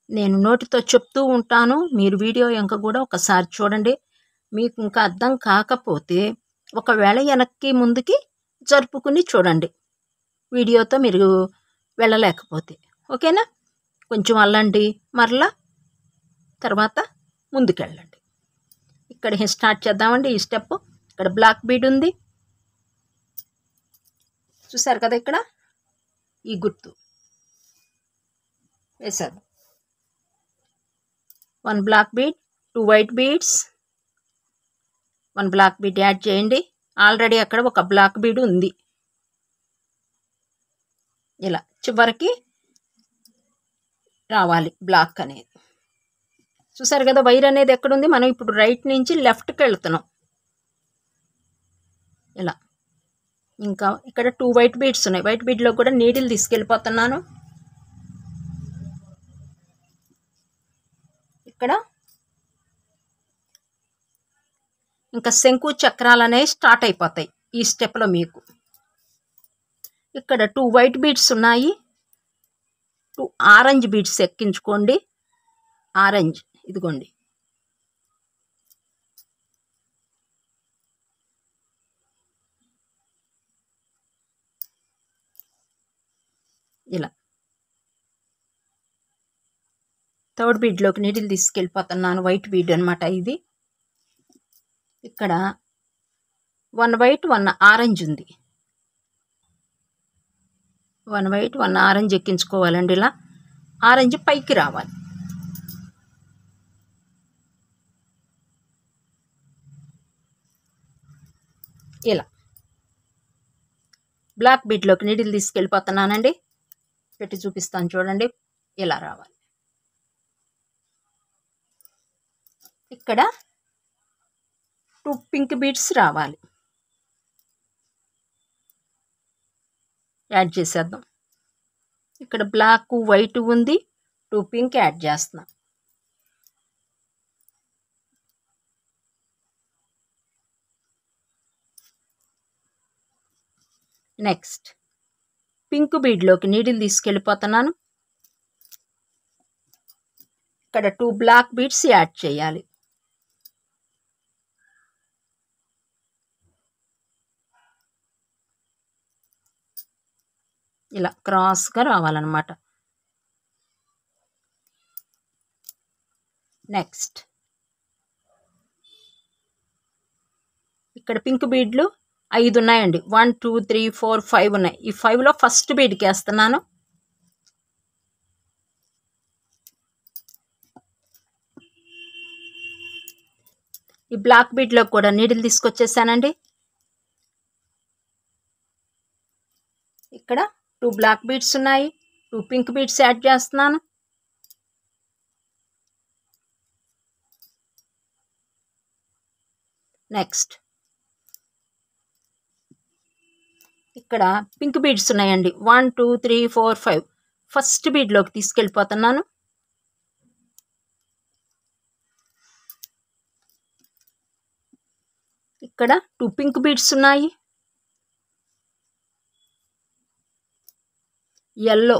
నేను నోటితో చెప్తూ ఉంటాను, మీరు వీడియో ఇంకా కూడా ఒకసారి చూడండి. మీకు ఇంకా అర్థం కాకపోతే ఒకవేళ వెనక్కి ముందుకి జరుపుకుని చూడండి, వీడియోతో మీరు వెళ్ళలేకపోతే. ఓకేనా. కొంచెం అల్లండి, మరలా తర్వాత ముందుకెళ్ళండి. ఇక్కడ స్టార్ట్ చేద్దామండి. ఈ స్టెప్ ఇక్కడ బ్లాక్ బీడ్ ఉంది, చూసారు కదా. ఇక్కడ ఈ గుర్తు వేసారు. 1 black bead, 2 white beads, 1 black bead add చేయండి. ఆల్రెడీ అక్కడ ఒక బ్లాక్ బీడ్ ఉంది. ఇలా చివరికి రావాలి బ్లాక్ అనేది. చూసారు కదా వైర్ అనేది ఎక్కడుంది. మనం ఇప్పుడు రైట్ నుంచి లెఫ్ట్కి వెళ్తున్నాం. ఇలా ఇంకా ఇక్కడ 2 వైట్ బీడ్స్ ఉన్నాయి. వైట్ బీడ్లో కూడా నీడిల్ తీసుకెళ్ళిపోతున్నాను. ఇక్కడ ఇంకా శంకు చక్రాలు అనేవి స్టార్ట్ అయిపోతాయి ఈ స్టెప్లో మీకు. ఇక్కడ 2 వైట్ బీడ్స్ ఉన్నాయి, 2 ఆరెంజ్ బీడ్స్ ఎక్కించుకోండి. ఆరెంజ్ ఇదిగోండి. ఇలా థర్డ్ బీడ్లోకి నీడిల్ తీసుకెళ్ళిపోతున్నాను. వైట్ బీడ్ అనమాట ఇది. ఇక్కడ 1 వైట్ 1 ఆరెంజ్ ఉంది. 1 వైట్ 1 ఆరెంజ్ ఎక్కించుకోవాలండి. ఇలా ఆరెంజ్ పైకి రావాలి. ఇలా బ్లాక్ బీడ్లోకి నీడిల్ తీసుకెళ్ళిపోతున్నానండి. పెట్టి చూపిస్తాను చూడండి. ఇలా రావాలి. ఇక్కడ 2 పింక్ బీడ్స్ రావాలి. యాడ్ చేసేద్దాం. ఇక్కడ బ్లాక్ వైట్ ఉంది, 2 పింక్ యాడ్ చేస్తున్నాం. నెక్స్ట్ పింక్ బీడ్లోకి నీడిల్ తీసుకెళ్ళిపోతున్నాను. ఇక్కడ 2 బ్లాక్ బీడ్స్ యాడ్ చేయాలి. ఇలా క్రాస్గా రావాలన్నమాట. నెక్స్ట్ ఇక్కడ పింక్ బీడ్లు 5 ఉన్నాయండి. 1 2 3 4 5 ఉన్నాయి. ఈ 5లో ఫస్ట్ బీడ్కి వేస్తున్నాను. ఈ బ్లాక్ బీడ్లో కూడా నీడిల్ తీసుకొచ్చేసానండి. ఇక్కడ 2 బ్లాక్ బీడ్స్ ఉన్నాయి. 2 పింక్ బీడ్స్ యాడ్ చేస్తున్నాను. నెక్స్ట్ ఇక్కడ పింక్ బీడ్స్ ఉన్నాయండి. 1 2 3 4 5 ఫస్ట్ బీడ్లోకి తీసుకెళ్ళిపోతున్నాను. ఇక్కడ 2 పింక్ బీడ్స్ ఉన్నాయి. ఎల్లో,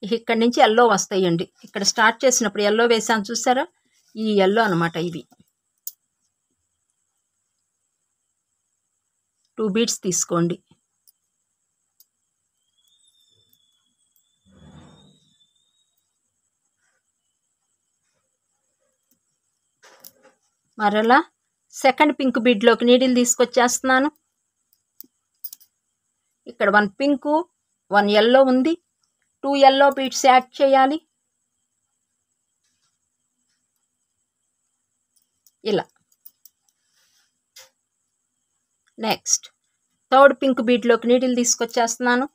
ఇక్కడి నుంచి ఎల్లో వస్తాయండి. ఇక్కడ స్టార్ట్ చేసినప్పుడు ఎల్లో వేసాను చూసారా, ఈ ఎల్లో అనమాట. ఇవి 2 బీడ్స్ తీసుకోండి. మరలా సెకండ్ పింక్ బీడ్లోకి నీడిల్ తీసుకొచ్చేస్తున్నాను. ఇక్కడ 1 పింకు 1 ఎల్లో ఉంది. 2 ఎల్లో బీడ్స్ యాడ్ చేయాలి. ఇలా. నెక్స్ట్ థర్డ్ పింక్ బీడ్లోకి నీడిల్ తీసుకొచ్చేస్తున్నాను.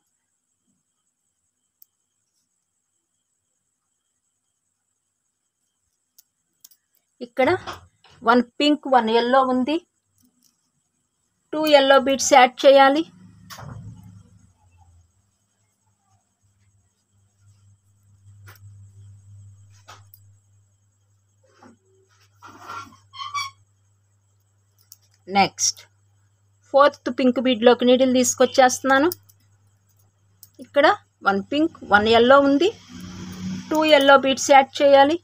ఇక్కడ 1 పింక్ 1 ఎల్లో ఉంది. 2 ఎల్లో బీడ్స్ యాడ్ చేయాలి. నెక్స్ట్ ఫోర్త్ పింక్ బీడ్లోకి నీడిల్ తీసుకొచ్చేస్తున్నాను. ఇక్కడ 1 పింక్ 1 ఎల్లో ఉంది. 2 ఎల్లో బీడ్స్ యాడ్ చేయాలి.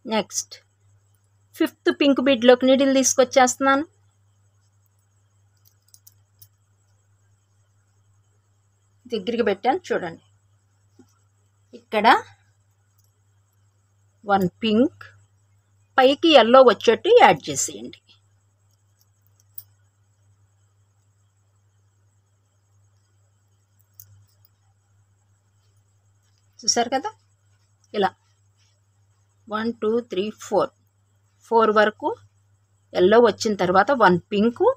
నెక్స్ట్ ఫిఫ్త్ పింక్ బీడ్లోకి నీడిల్ తీసుకొచ్చేస్తున్నాను. దగ్గరికి పెట్టాను చూడండి. ఇక్కడ 1 పింక్ పైకి ఎల్లో వచ్చేట్టు యాడ్ చేసేయండి. చూసారు కదా, ఇలా 1 2 3 4 వరకు ఎల్లో వచ్చిన తర్వాత 1 పింకు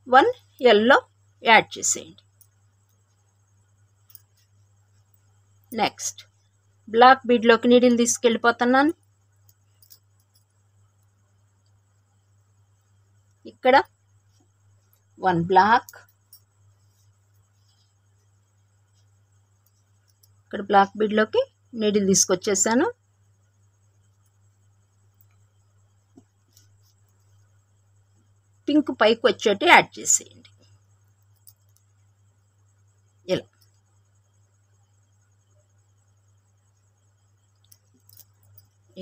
1 ఎల్లో యాడ్ చేసేయండి. నెక్స్ట్ బ్లాక్ బీడ్లోకి నీడిల్ తీసుకెళ్ళిపోతున్నాను. ఇక్కడ 1 బ్లాక్, ఇక్కడ బ్లాక్ బీడ్లోకి నీడిల్ తీసుకొచ్చేసాను. పింక్ పైకి వచ్చేట్టు యాడ్ చేసేయండి. ఇలా.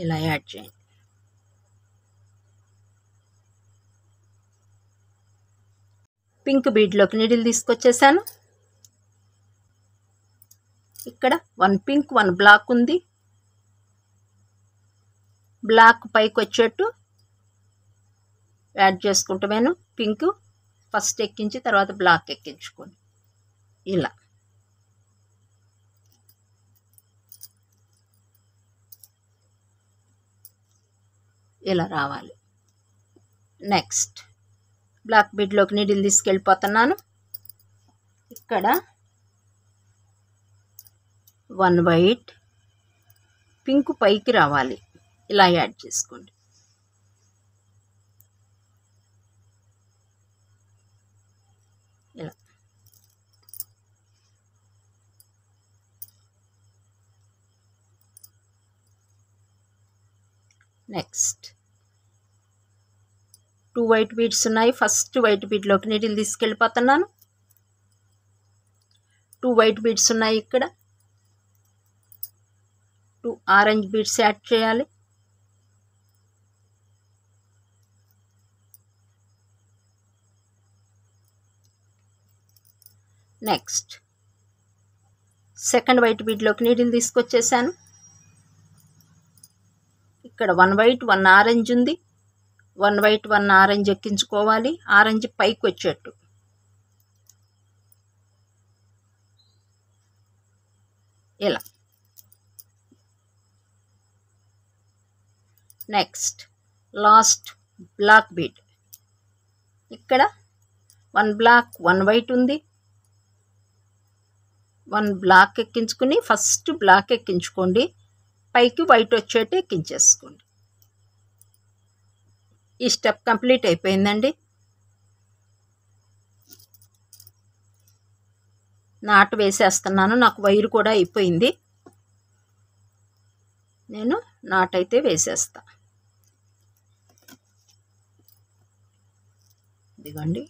ఇలా యాడ్ చేయండి. పింక్ బీడ్లోకి నీడిల్ తీసుకొచ్చేసాను. ఇక్కడ 1 పింక్ 1 బ్లాక్ ఉంది. బ్లాక్ పైకి వచ్చేట్టు యాడ్ చేసుకుంటామేను. పింక్ ఫస్ట్ ఎక్కించి తర్వాత బ్లాక్ ఎక్కించుకోండి. ఇలా. ఇలా రావాలి. నెక్స్ట్ బ్లాక్ బీడ్లోకి నీడిల్ తీసుకెళ్ళిపోతున్నాను. ఇక్కడ 1 వైట్, పింక్ పైకి రావాలి. ఇలా యాడ్ చేసుకోండి. ఇలా. నెక్స్ట్ 2 వైట్ బీడ్స్ ఉన్నాయి. ఫస్ట్ వైట్ బీడ్లోకి నీడిల్ తీసుకెళ్ళిపోతున్నాను. 2 వైట్ బీడ్స్ ఉన్నాయి. ఇక్కడ 2 ఆరెంజ్ బీడ్స్ యాడ్ చేయాలి. నెక్స్ట్ సెకండ్ వైట్ బీడ్లోకి నీడిల్ తీసుకొచ్చేసాను. ఇక్కడ 1 వైట్ 1 ఆరెంజ్ ఉంది. 1 వైట్ 1 ఆరెంజ్ ఎక్కించుకోవాలి. ఆరెంజ్ పైకి వచ్చేట్టు. ఇలా. Next last black bead. ఇక్కడ 1 బ్లాక్ 1 వైట్ ఉంది. 1 బ్లాక్ ఎక్కించుకుని ఫస్ట్ బ్లాక్ ఎక్కించుకోండి. పైకి వైట్ వచ్చేట్టు ఎక్కించేసుకోండి. ఈ స్టెప్ కంప్లీట్ అయిపోయిందండి. నాటు వేసేస్తున్నాను. నాకు వైరు కూడా అయిపోయింది. నేను నాట్ అయితే వేసేస్తా. ఇదిగోండి,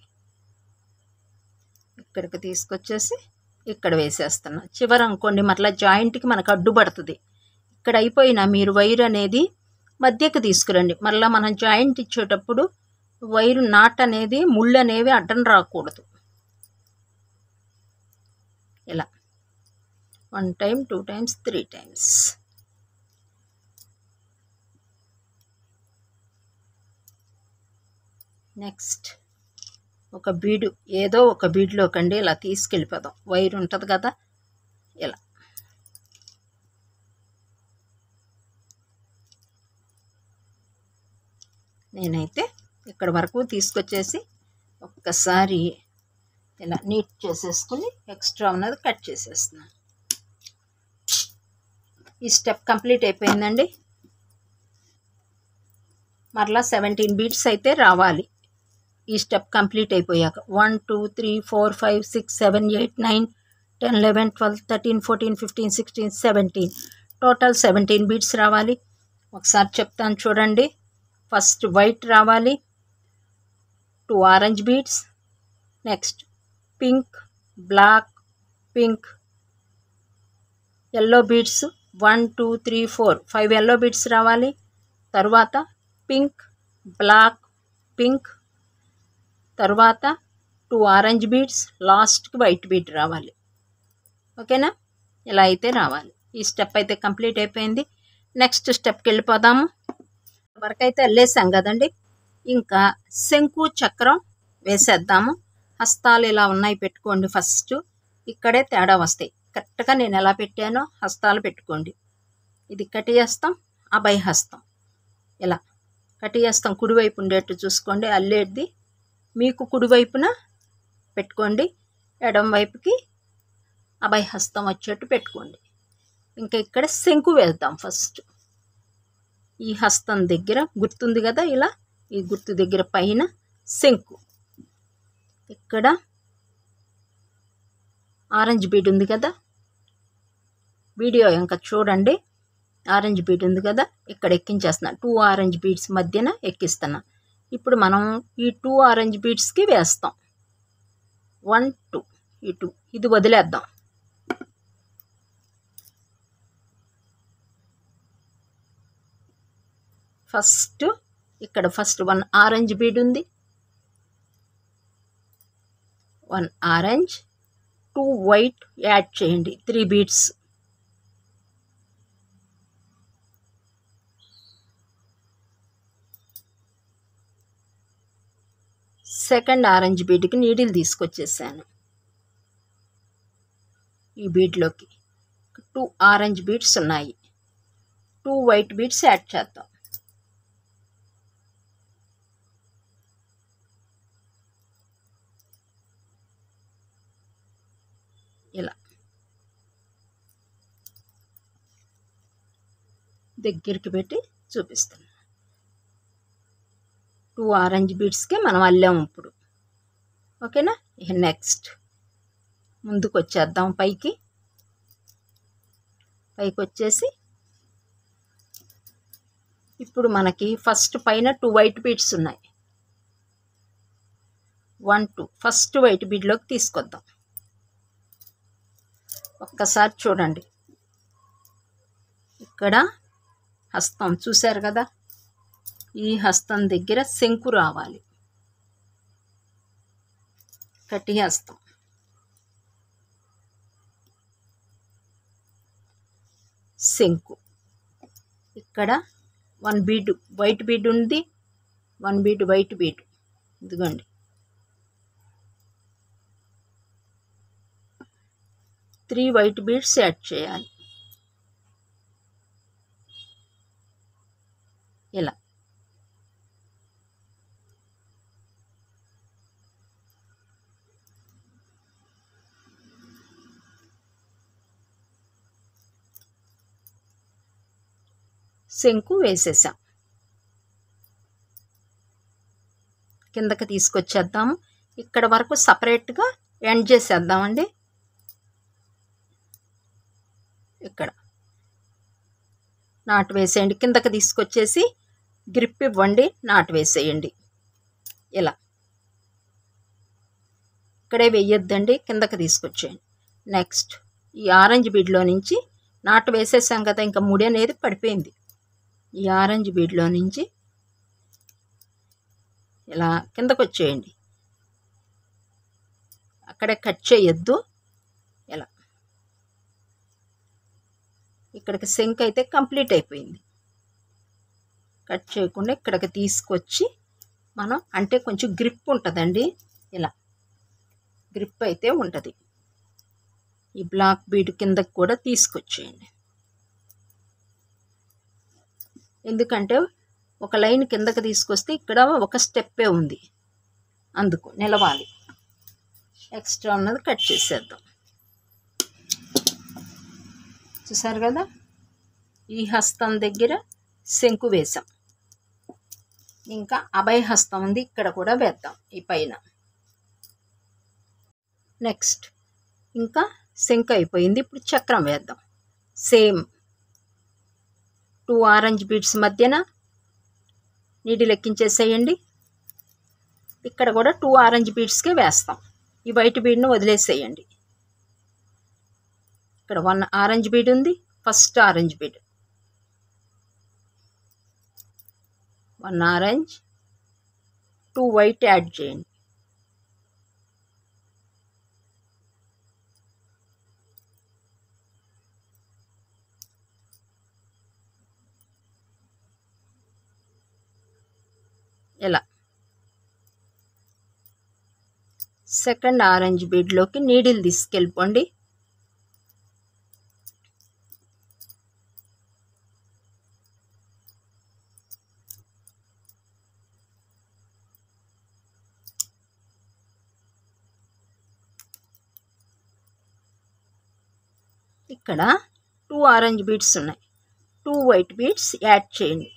ఇక్కడికి తీసుకొచ్చేసి ఇక్కడ వేసేస్తున్నా. చివర అనుకోండి మరలా జాయింట్కి మనకు అడ్డుపడుతుంది. ఇక్కడ అయిపోయినా మీరు వైర్ అనేది మధ్యకి తీసుకురండి. మళ్ళీ మనం జాయింట్ ఇచ్చేటప్పుడు వైరు నాట్ అనేది ముళ్ళు అనేవి అడ్డం రాకూడదు. ఇలా 1 టైం 2 టైమ్స్ 3 టైమ్స్. నెక్స్ట్ ఒక బీడు ఏదో ఒక బీడ్లోకండి ఇలా తీసుకెళ్ళిపోదాం. వైర్ ఉంటుంది కదా, ఇలా. నేనైతే ఇక్కడ వరకు తీసుకొచ్చేసి ఒక్కసారి ఇలా నీట్ చేసేసుకుని ఎక్స్ట్రా ఉన్నది కట్ చేసేస్తున్నాను. ఈ స్టెప్ కంప్లీట్ అయిపోయిందండి. మరలా 17 బీడ్స్ అయితే రావాలి. ఈ స్టెప్ కంప్లీట్ అయిపోయాక 1 2 3 4 5 6 7 8 9 10 11 12 13 14 15 16 17 టోటల్ 17 బీడ్స్ రావాలి. ఒకసారి చెప్తాను చూడండి. ఫస్ట్ వైట్ రావాలి, 2 orange beads. Next pink, black, pink, yellow beads 1 2 3 4 5 yellow beads రావాలి. తర్వాత పింక్, బ్లాక్, పింక్, తర్వాత 2 ఆరెంజ్ బీడ్స్, లాస్ట్కి వైట్ బీడ్ రావాలి. ఓకేనా? ఇలా అయితే రావాలి. ఈ స్టెప్ అయితే కంప్లీట్ అయిపోయింది. నెక్స్ట్ స్టెప్కి వెళ్ళిపోదాము. వరకు అయితే వెళ్ళేసాం కదండి. ఇంకా శంకు చక్రం వేసేద్దాము. హస్తాలు ఇలా ఉన్నాయి పెట్టుకోండి. ఫస్ట్ ఇక్కడే తేడా వస్తాయి. కరెక్ట్గా నేను ఎలా పెట్టానో హస్తాలు పెట్టుకోండి. ఇది కటిహస్తం, అభయహస్తం. ఇలా కటిహస్తం కుడివైపు ఉండేట్టు చూసుకోండి. అల్లేది మీకు కుడివైపున పెట్టుకోండి, ఎడం వైపుకి అభయహస్తం వచ్చేట్టు పెట్టుకోండి. ఇంకా ఇక్కడ శంకు వేద్దాం. ఫస్ట్ ఈ హస్తం దగ్గర గుర్తుంది కదా, ఇలా ఈ గుర్తు దగ్గర పైన శంకు. ఇక్కడ ఆరెంజ్ బీడ్ ఉంది కదా, వీడియో ఇంకా చూడండి. ఆరెంజ్ బీడ్ ఉంది కదా, ఇక్కడ ఎక్కించేస్తున్నా. 2 ఆరెంజ్ బీడ్స్ మధ్యన ఎక్కిస్తున్నా. ఇప్పుడు మనం ఈ 2 ఆరెంజ్ బీడ్స్కి వేస్తాం. 1 2 ఈ 2 ఇది వదిలేద్దాం. ఫస్ట్ ఇక్కడ ఫస్ట్ 1 ఆరెంజ్ బీడ్ ఉంది. 1 ఆరెంజ్, 2 వైట్ యాడ్ చేయండి. 3 బీడ్స్. సెకండ్ ఆరెంజ్ బీడ్కి నీడిల్ తీసుకొచ్చేసాను. ఈ బీడ్లోకి 2 ఆరెంజ్ బీడ్స్ ఉన్నాయి. 2 వైట్ బీడ్స్ యాడ్ చేద్దాం. ఇలా దగ్గరికి పెట్టి చూపిస్తాను. 2 ఆరెంజ్ బీడ్స్కి మనం అల్లాము ఇప్పుడు. ఓకేనా? ఇక నెక్స్ట్ ముందుకు వచ్చేద్దాం. పైకి వచ్చేసి ఇప్పుడు మనకి ఫస్ట్ పైన 2 వైట్ బీడ్స్ ఉన్నాయి. 1 2 ఫస్ట్ వైట్ బీడ్లోకి తీసుకొద్దాం. ఒక్కసారి చూడండి, ఇక్కడ హస్తం చూశారు కదా, ఈ హస్తం దగ్గర శంకు రావాలి, కటి హస్తం. శంకు ఇక్కడ 1 బీడ్ వైట్ బీడ్ ఉంది, 1 బీడ్ వైట్ బీడ్. ఇదిగోండి, 3 వైట్ బీడ్స్ యాడ్ చేయాలి. ఇలా శంకు వేసేసాం. కిందకి తీసుకొచ్చేద్దాము. ఇక్కడ వరకు సపరేట్గా ఎండ్ చేసేద్దామండి. ఇక్కడ నాటు వేసేయండి, కిందకి తీసుకొచ్చేసి గ్రిప్ ఇవ్వండి, నాటు వేసేయండి. ఇలా ఇక్కడే వేయొద్దండి, కిందకి తీసుకొచ్చేయండి. నెక్స్ట్ ఈ ఆరెంజ్ బీడ్లో నుంచి నాటు వేసేసాం కదా, ఇంకా ముడి అనేది పడిపోయింది. ఈ ఆరెంజ్ బీడ్లో నుంచి ఇలా కిందకు వచ్చేయండి, అక్కడే కట్ చేయొద్దు. ఇలా ఇక్కడికి శంకు అయితే కంప్లీట్ అయిపోయింది. కట్ చేయకుండా ఇక్కడికి తీసుకొచ్చి మనం, అంటే కొంచెం గ్రిప్ ఉంటుందండి, ఇలా గ్రిప్ అయితే ఉంటుంది. ఈ బ్లాక్ బీడ్ కిందకి కూడా తీసుకొచ్చేయండి, ఎందుకంటే ఒక లైన్ కిందకి తీసుకొస్తే ఇక్కడ ఒక స్టెప్పే ఉంది, అందుకు నిలవాలి. ఎక్స్ట్రా ఉన్నది కట్ చేసేద్దాం. చూసారు కదా, ఈ హస్తం దగ్గర శంకు వేసాం. ఇంకా అభయ హస్తం ఉంది, ఇక్కడ కూడా వేద్దాం ఈ పైన. నెక్స్ట్ ఇంకా శంకు అయిపోయింది, ఇప్పుడు చక్రం వేద్దాం. సేమ్ 2 ఆరెంజ్ బీడ్స్ మధ్యన నీడిల్ ఎక్కించేసేయండి. ఇక్కడ కూడా 2 ఆరెంజ్ బీడ్స్కే వేస్తాం. ఈ వైట్ బీడ్ను వదిలేసేయండి. ఇక్కడ 1 ఆరెంజ్ బీడ్ ఉంది, first orange bead, 1 orange, 2 white add చేయండి. ఇలా సెకండ్ ఆరెంజ్ బీడ్లోకి నీడిల్ తీసుకెళ్ళిపోండి. ఇక్కడ 2 ఆరెంజ్ బీడ్స్ ఉన్నాయి, 2 వైట్ బీడ్స్ యాడ్ చేయండి.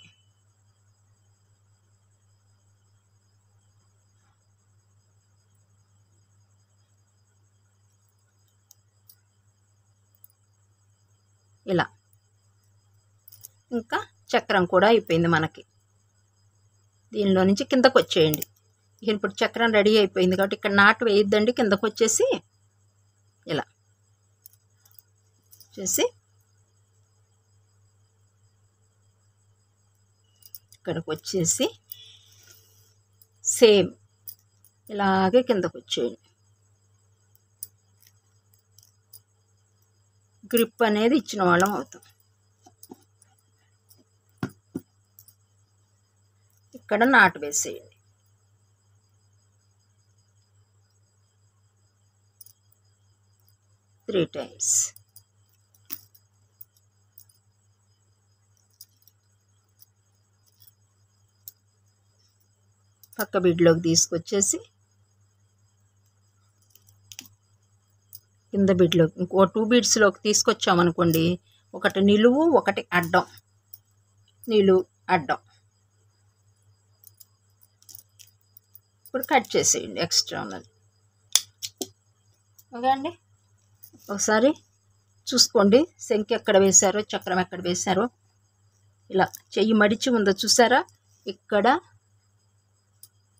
ఇలా ఇంకా చక్రం కూడా అయిపోయింది మనకి. దీనిలో నుంచి కిందకు వచ్చేయండి. ఇప్పుడు చక్రం రెడీ అయిపోయింది కాబట్టి ఇక్కడ నాటు వేయొద్దండి, కిందకు వచ్చేసి ఇలా చేసి ఇక్కడికి వచ్చేసి సేమ్ ఇలాగే కిందకు వచ్చేయండి. గ్రిప్ అనేది ఇచ్చిన వాళ్ళం అవుతాం. ఇక్కడ నాటు వేసేయండి. Three times. పక్క బీడ్లోకి తీసుకొచ్చేసి కింద బీడ్లోకి ఇంకో 2 బీడ్స్లోకి తీసుకొచ్చామనుకోండి, ఒకటి నిలువు ఒకటి అడ్డం, నిలువు అడ్డం. ఇప్పుడు కట్ చేసేయండి ఎక్స్ట్రా ఉన్నది. ఓకే అండి, ఒకసారి చూసుకోండి శంఖి ఎక్కడ వేశారో, చక్రం ఎక్కడ వేశారో. ఇలా చెయ్యి మడిచి ఉందో చూసారా, ఇక్కడ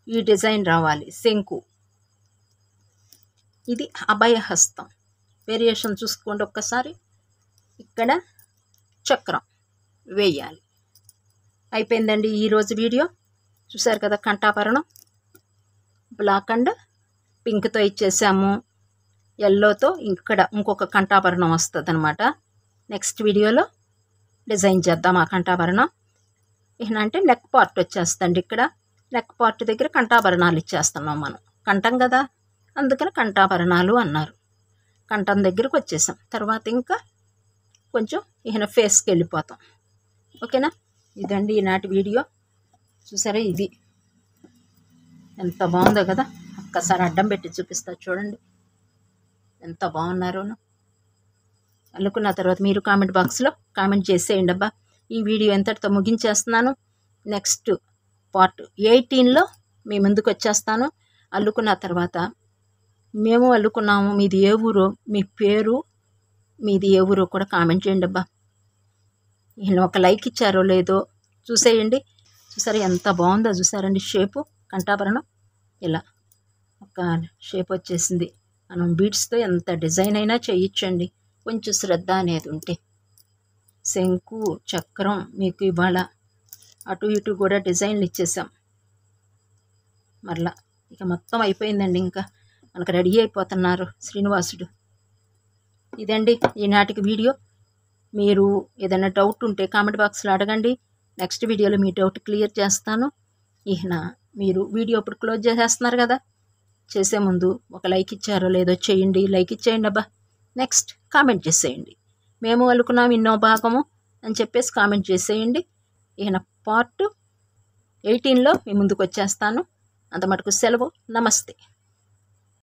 ఈ డిజైన్ రావాలి. శంకు, ఇది అభయహస్తం. వేరియేషన్ చూసుకోండి ఒక్కసారి. ఇక్కడ చక్రం వేయాలి. అయిపోయిందండి ఈరోజు వీడియో. చూసారు కదా, కంఠాభరణం బ్లాక్ అండ్ పింక్తో ఇచ్చేసాము, ఎల్లోతో ఇక్కడ ఇంకొక కంఠాభరణం వస్తుంది అనమాట. నెక్స్ట్ వీడియోలో డిజైన్ చేద్దాం ఆ కంఠాభరణం. ఏంటంటే నెక్ పార్ట్ వచ్చేస్తుంది. ఇక్కడ నెక్ పార్ట్ దగ్గర కంఠాభరణాలు ఇచ్చేస్తున్నాం మనం, కంఠం కదా, అందుకని కంఠాభరణాలు అన్నారు. కంఠం దగ్గరకు వచ్చేసాం. తర్వాత ఇంకా కొంచెం ఈయన ఫేస్కి వెళ్ళిపోతాం. ఓకేనా, ఇదండి ఈనాటి వీడియో. చూసారా, ఇది ఎంత బాగుందో కదా. ఒక్కసారి అడ్డం పెట్టి చూపిస్తా చూడండి, ఎంత బాగున్నారో. అనుకున్న తర్వాత మీరు కామెంట్ బాక్స్లో కామెంట్ చేసేయండి అబ్బా. ఈ వీడియో ఎంతటితో ముగించేస్తున్నాను. నెక్స్ట్ పార్ట్ 18లో మీ ముందుకు వచ్చేస్తాను. అల్లుకున్న తర్వాత మేము అల్లుకున్నాము, మీది ఏ ఊరో, మీ పేరు, మీది ఏ ఊరో కూడా కామెంట్ చేయండి అబ్బా. ఈయన ఒక లైక్ ఇచ్చారో లేదో చూసేయండి. చూసారా ఎంత బాగుందో, చూసారండి షేపు. కంఠాభరణం ఇలా ఒక షేప్ వచ్చేసింది. మనం బీడ్స్తో ఎంత డిజైన్ అయినా చేయొచ్చండి, కొంచెం శ్రద్ధ అనేది ఉంటే. శంకు, చక్రం మీకు ఇవాళ అటు ఇటు కూడా డిజైన్లు ఇచ్చేసాం. మరలా ఇక మొత్తం అయిపోయిందండి. ఇంకా మనకు రెడీ అయిపోతున్నారు శ్రీనివాసుడు. ఇదండి ఈనాటికి వీడియో. మీరు ఏదైనా డౌట్ ఉంటే కామెంట్ బాక్స్లో అడగండి. నెక్స్ట్ వీడియోలో మీ డౌట్ క్లియర్ చేస్తాను. ఈయన మీరు వీడియో ఇప్పుడు క్లోజ్ చేసేస్తున్నారు కదా, చేసే ముందు ఒక లైక్ ఇచ్చారో లేదో చేయండి. లైక్ ఇచ్చేయండి అబ్బా. నెక్స్ట్ కామెంట్ చేసేయండి, మేము అనుకున్నాం ఇన్నో భాగము అని చెప్పేసి కామెంట్ చేసేయండి. ఈయన పార్ట్ 18లో మీ ముందుకు వచ్చేస్తాను. అంత మటుకు సెలవు. నమస్తే.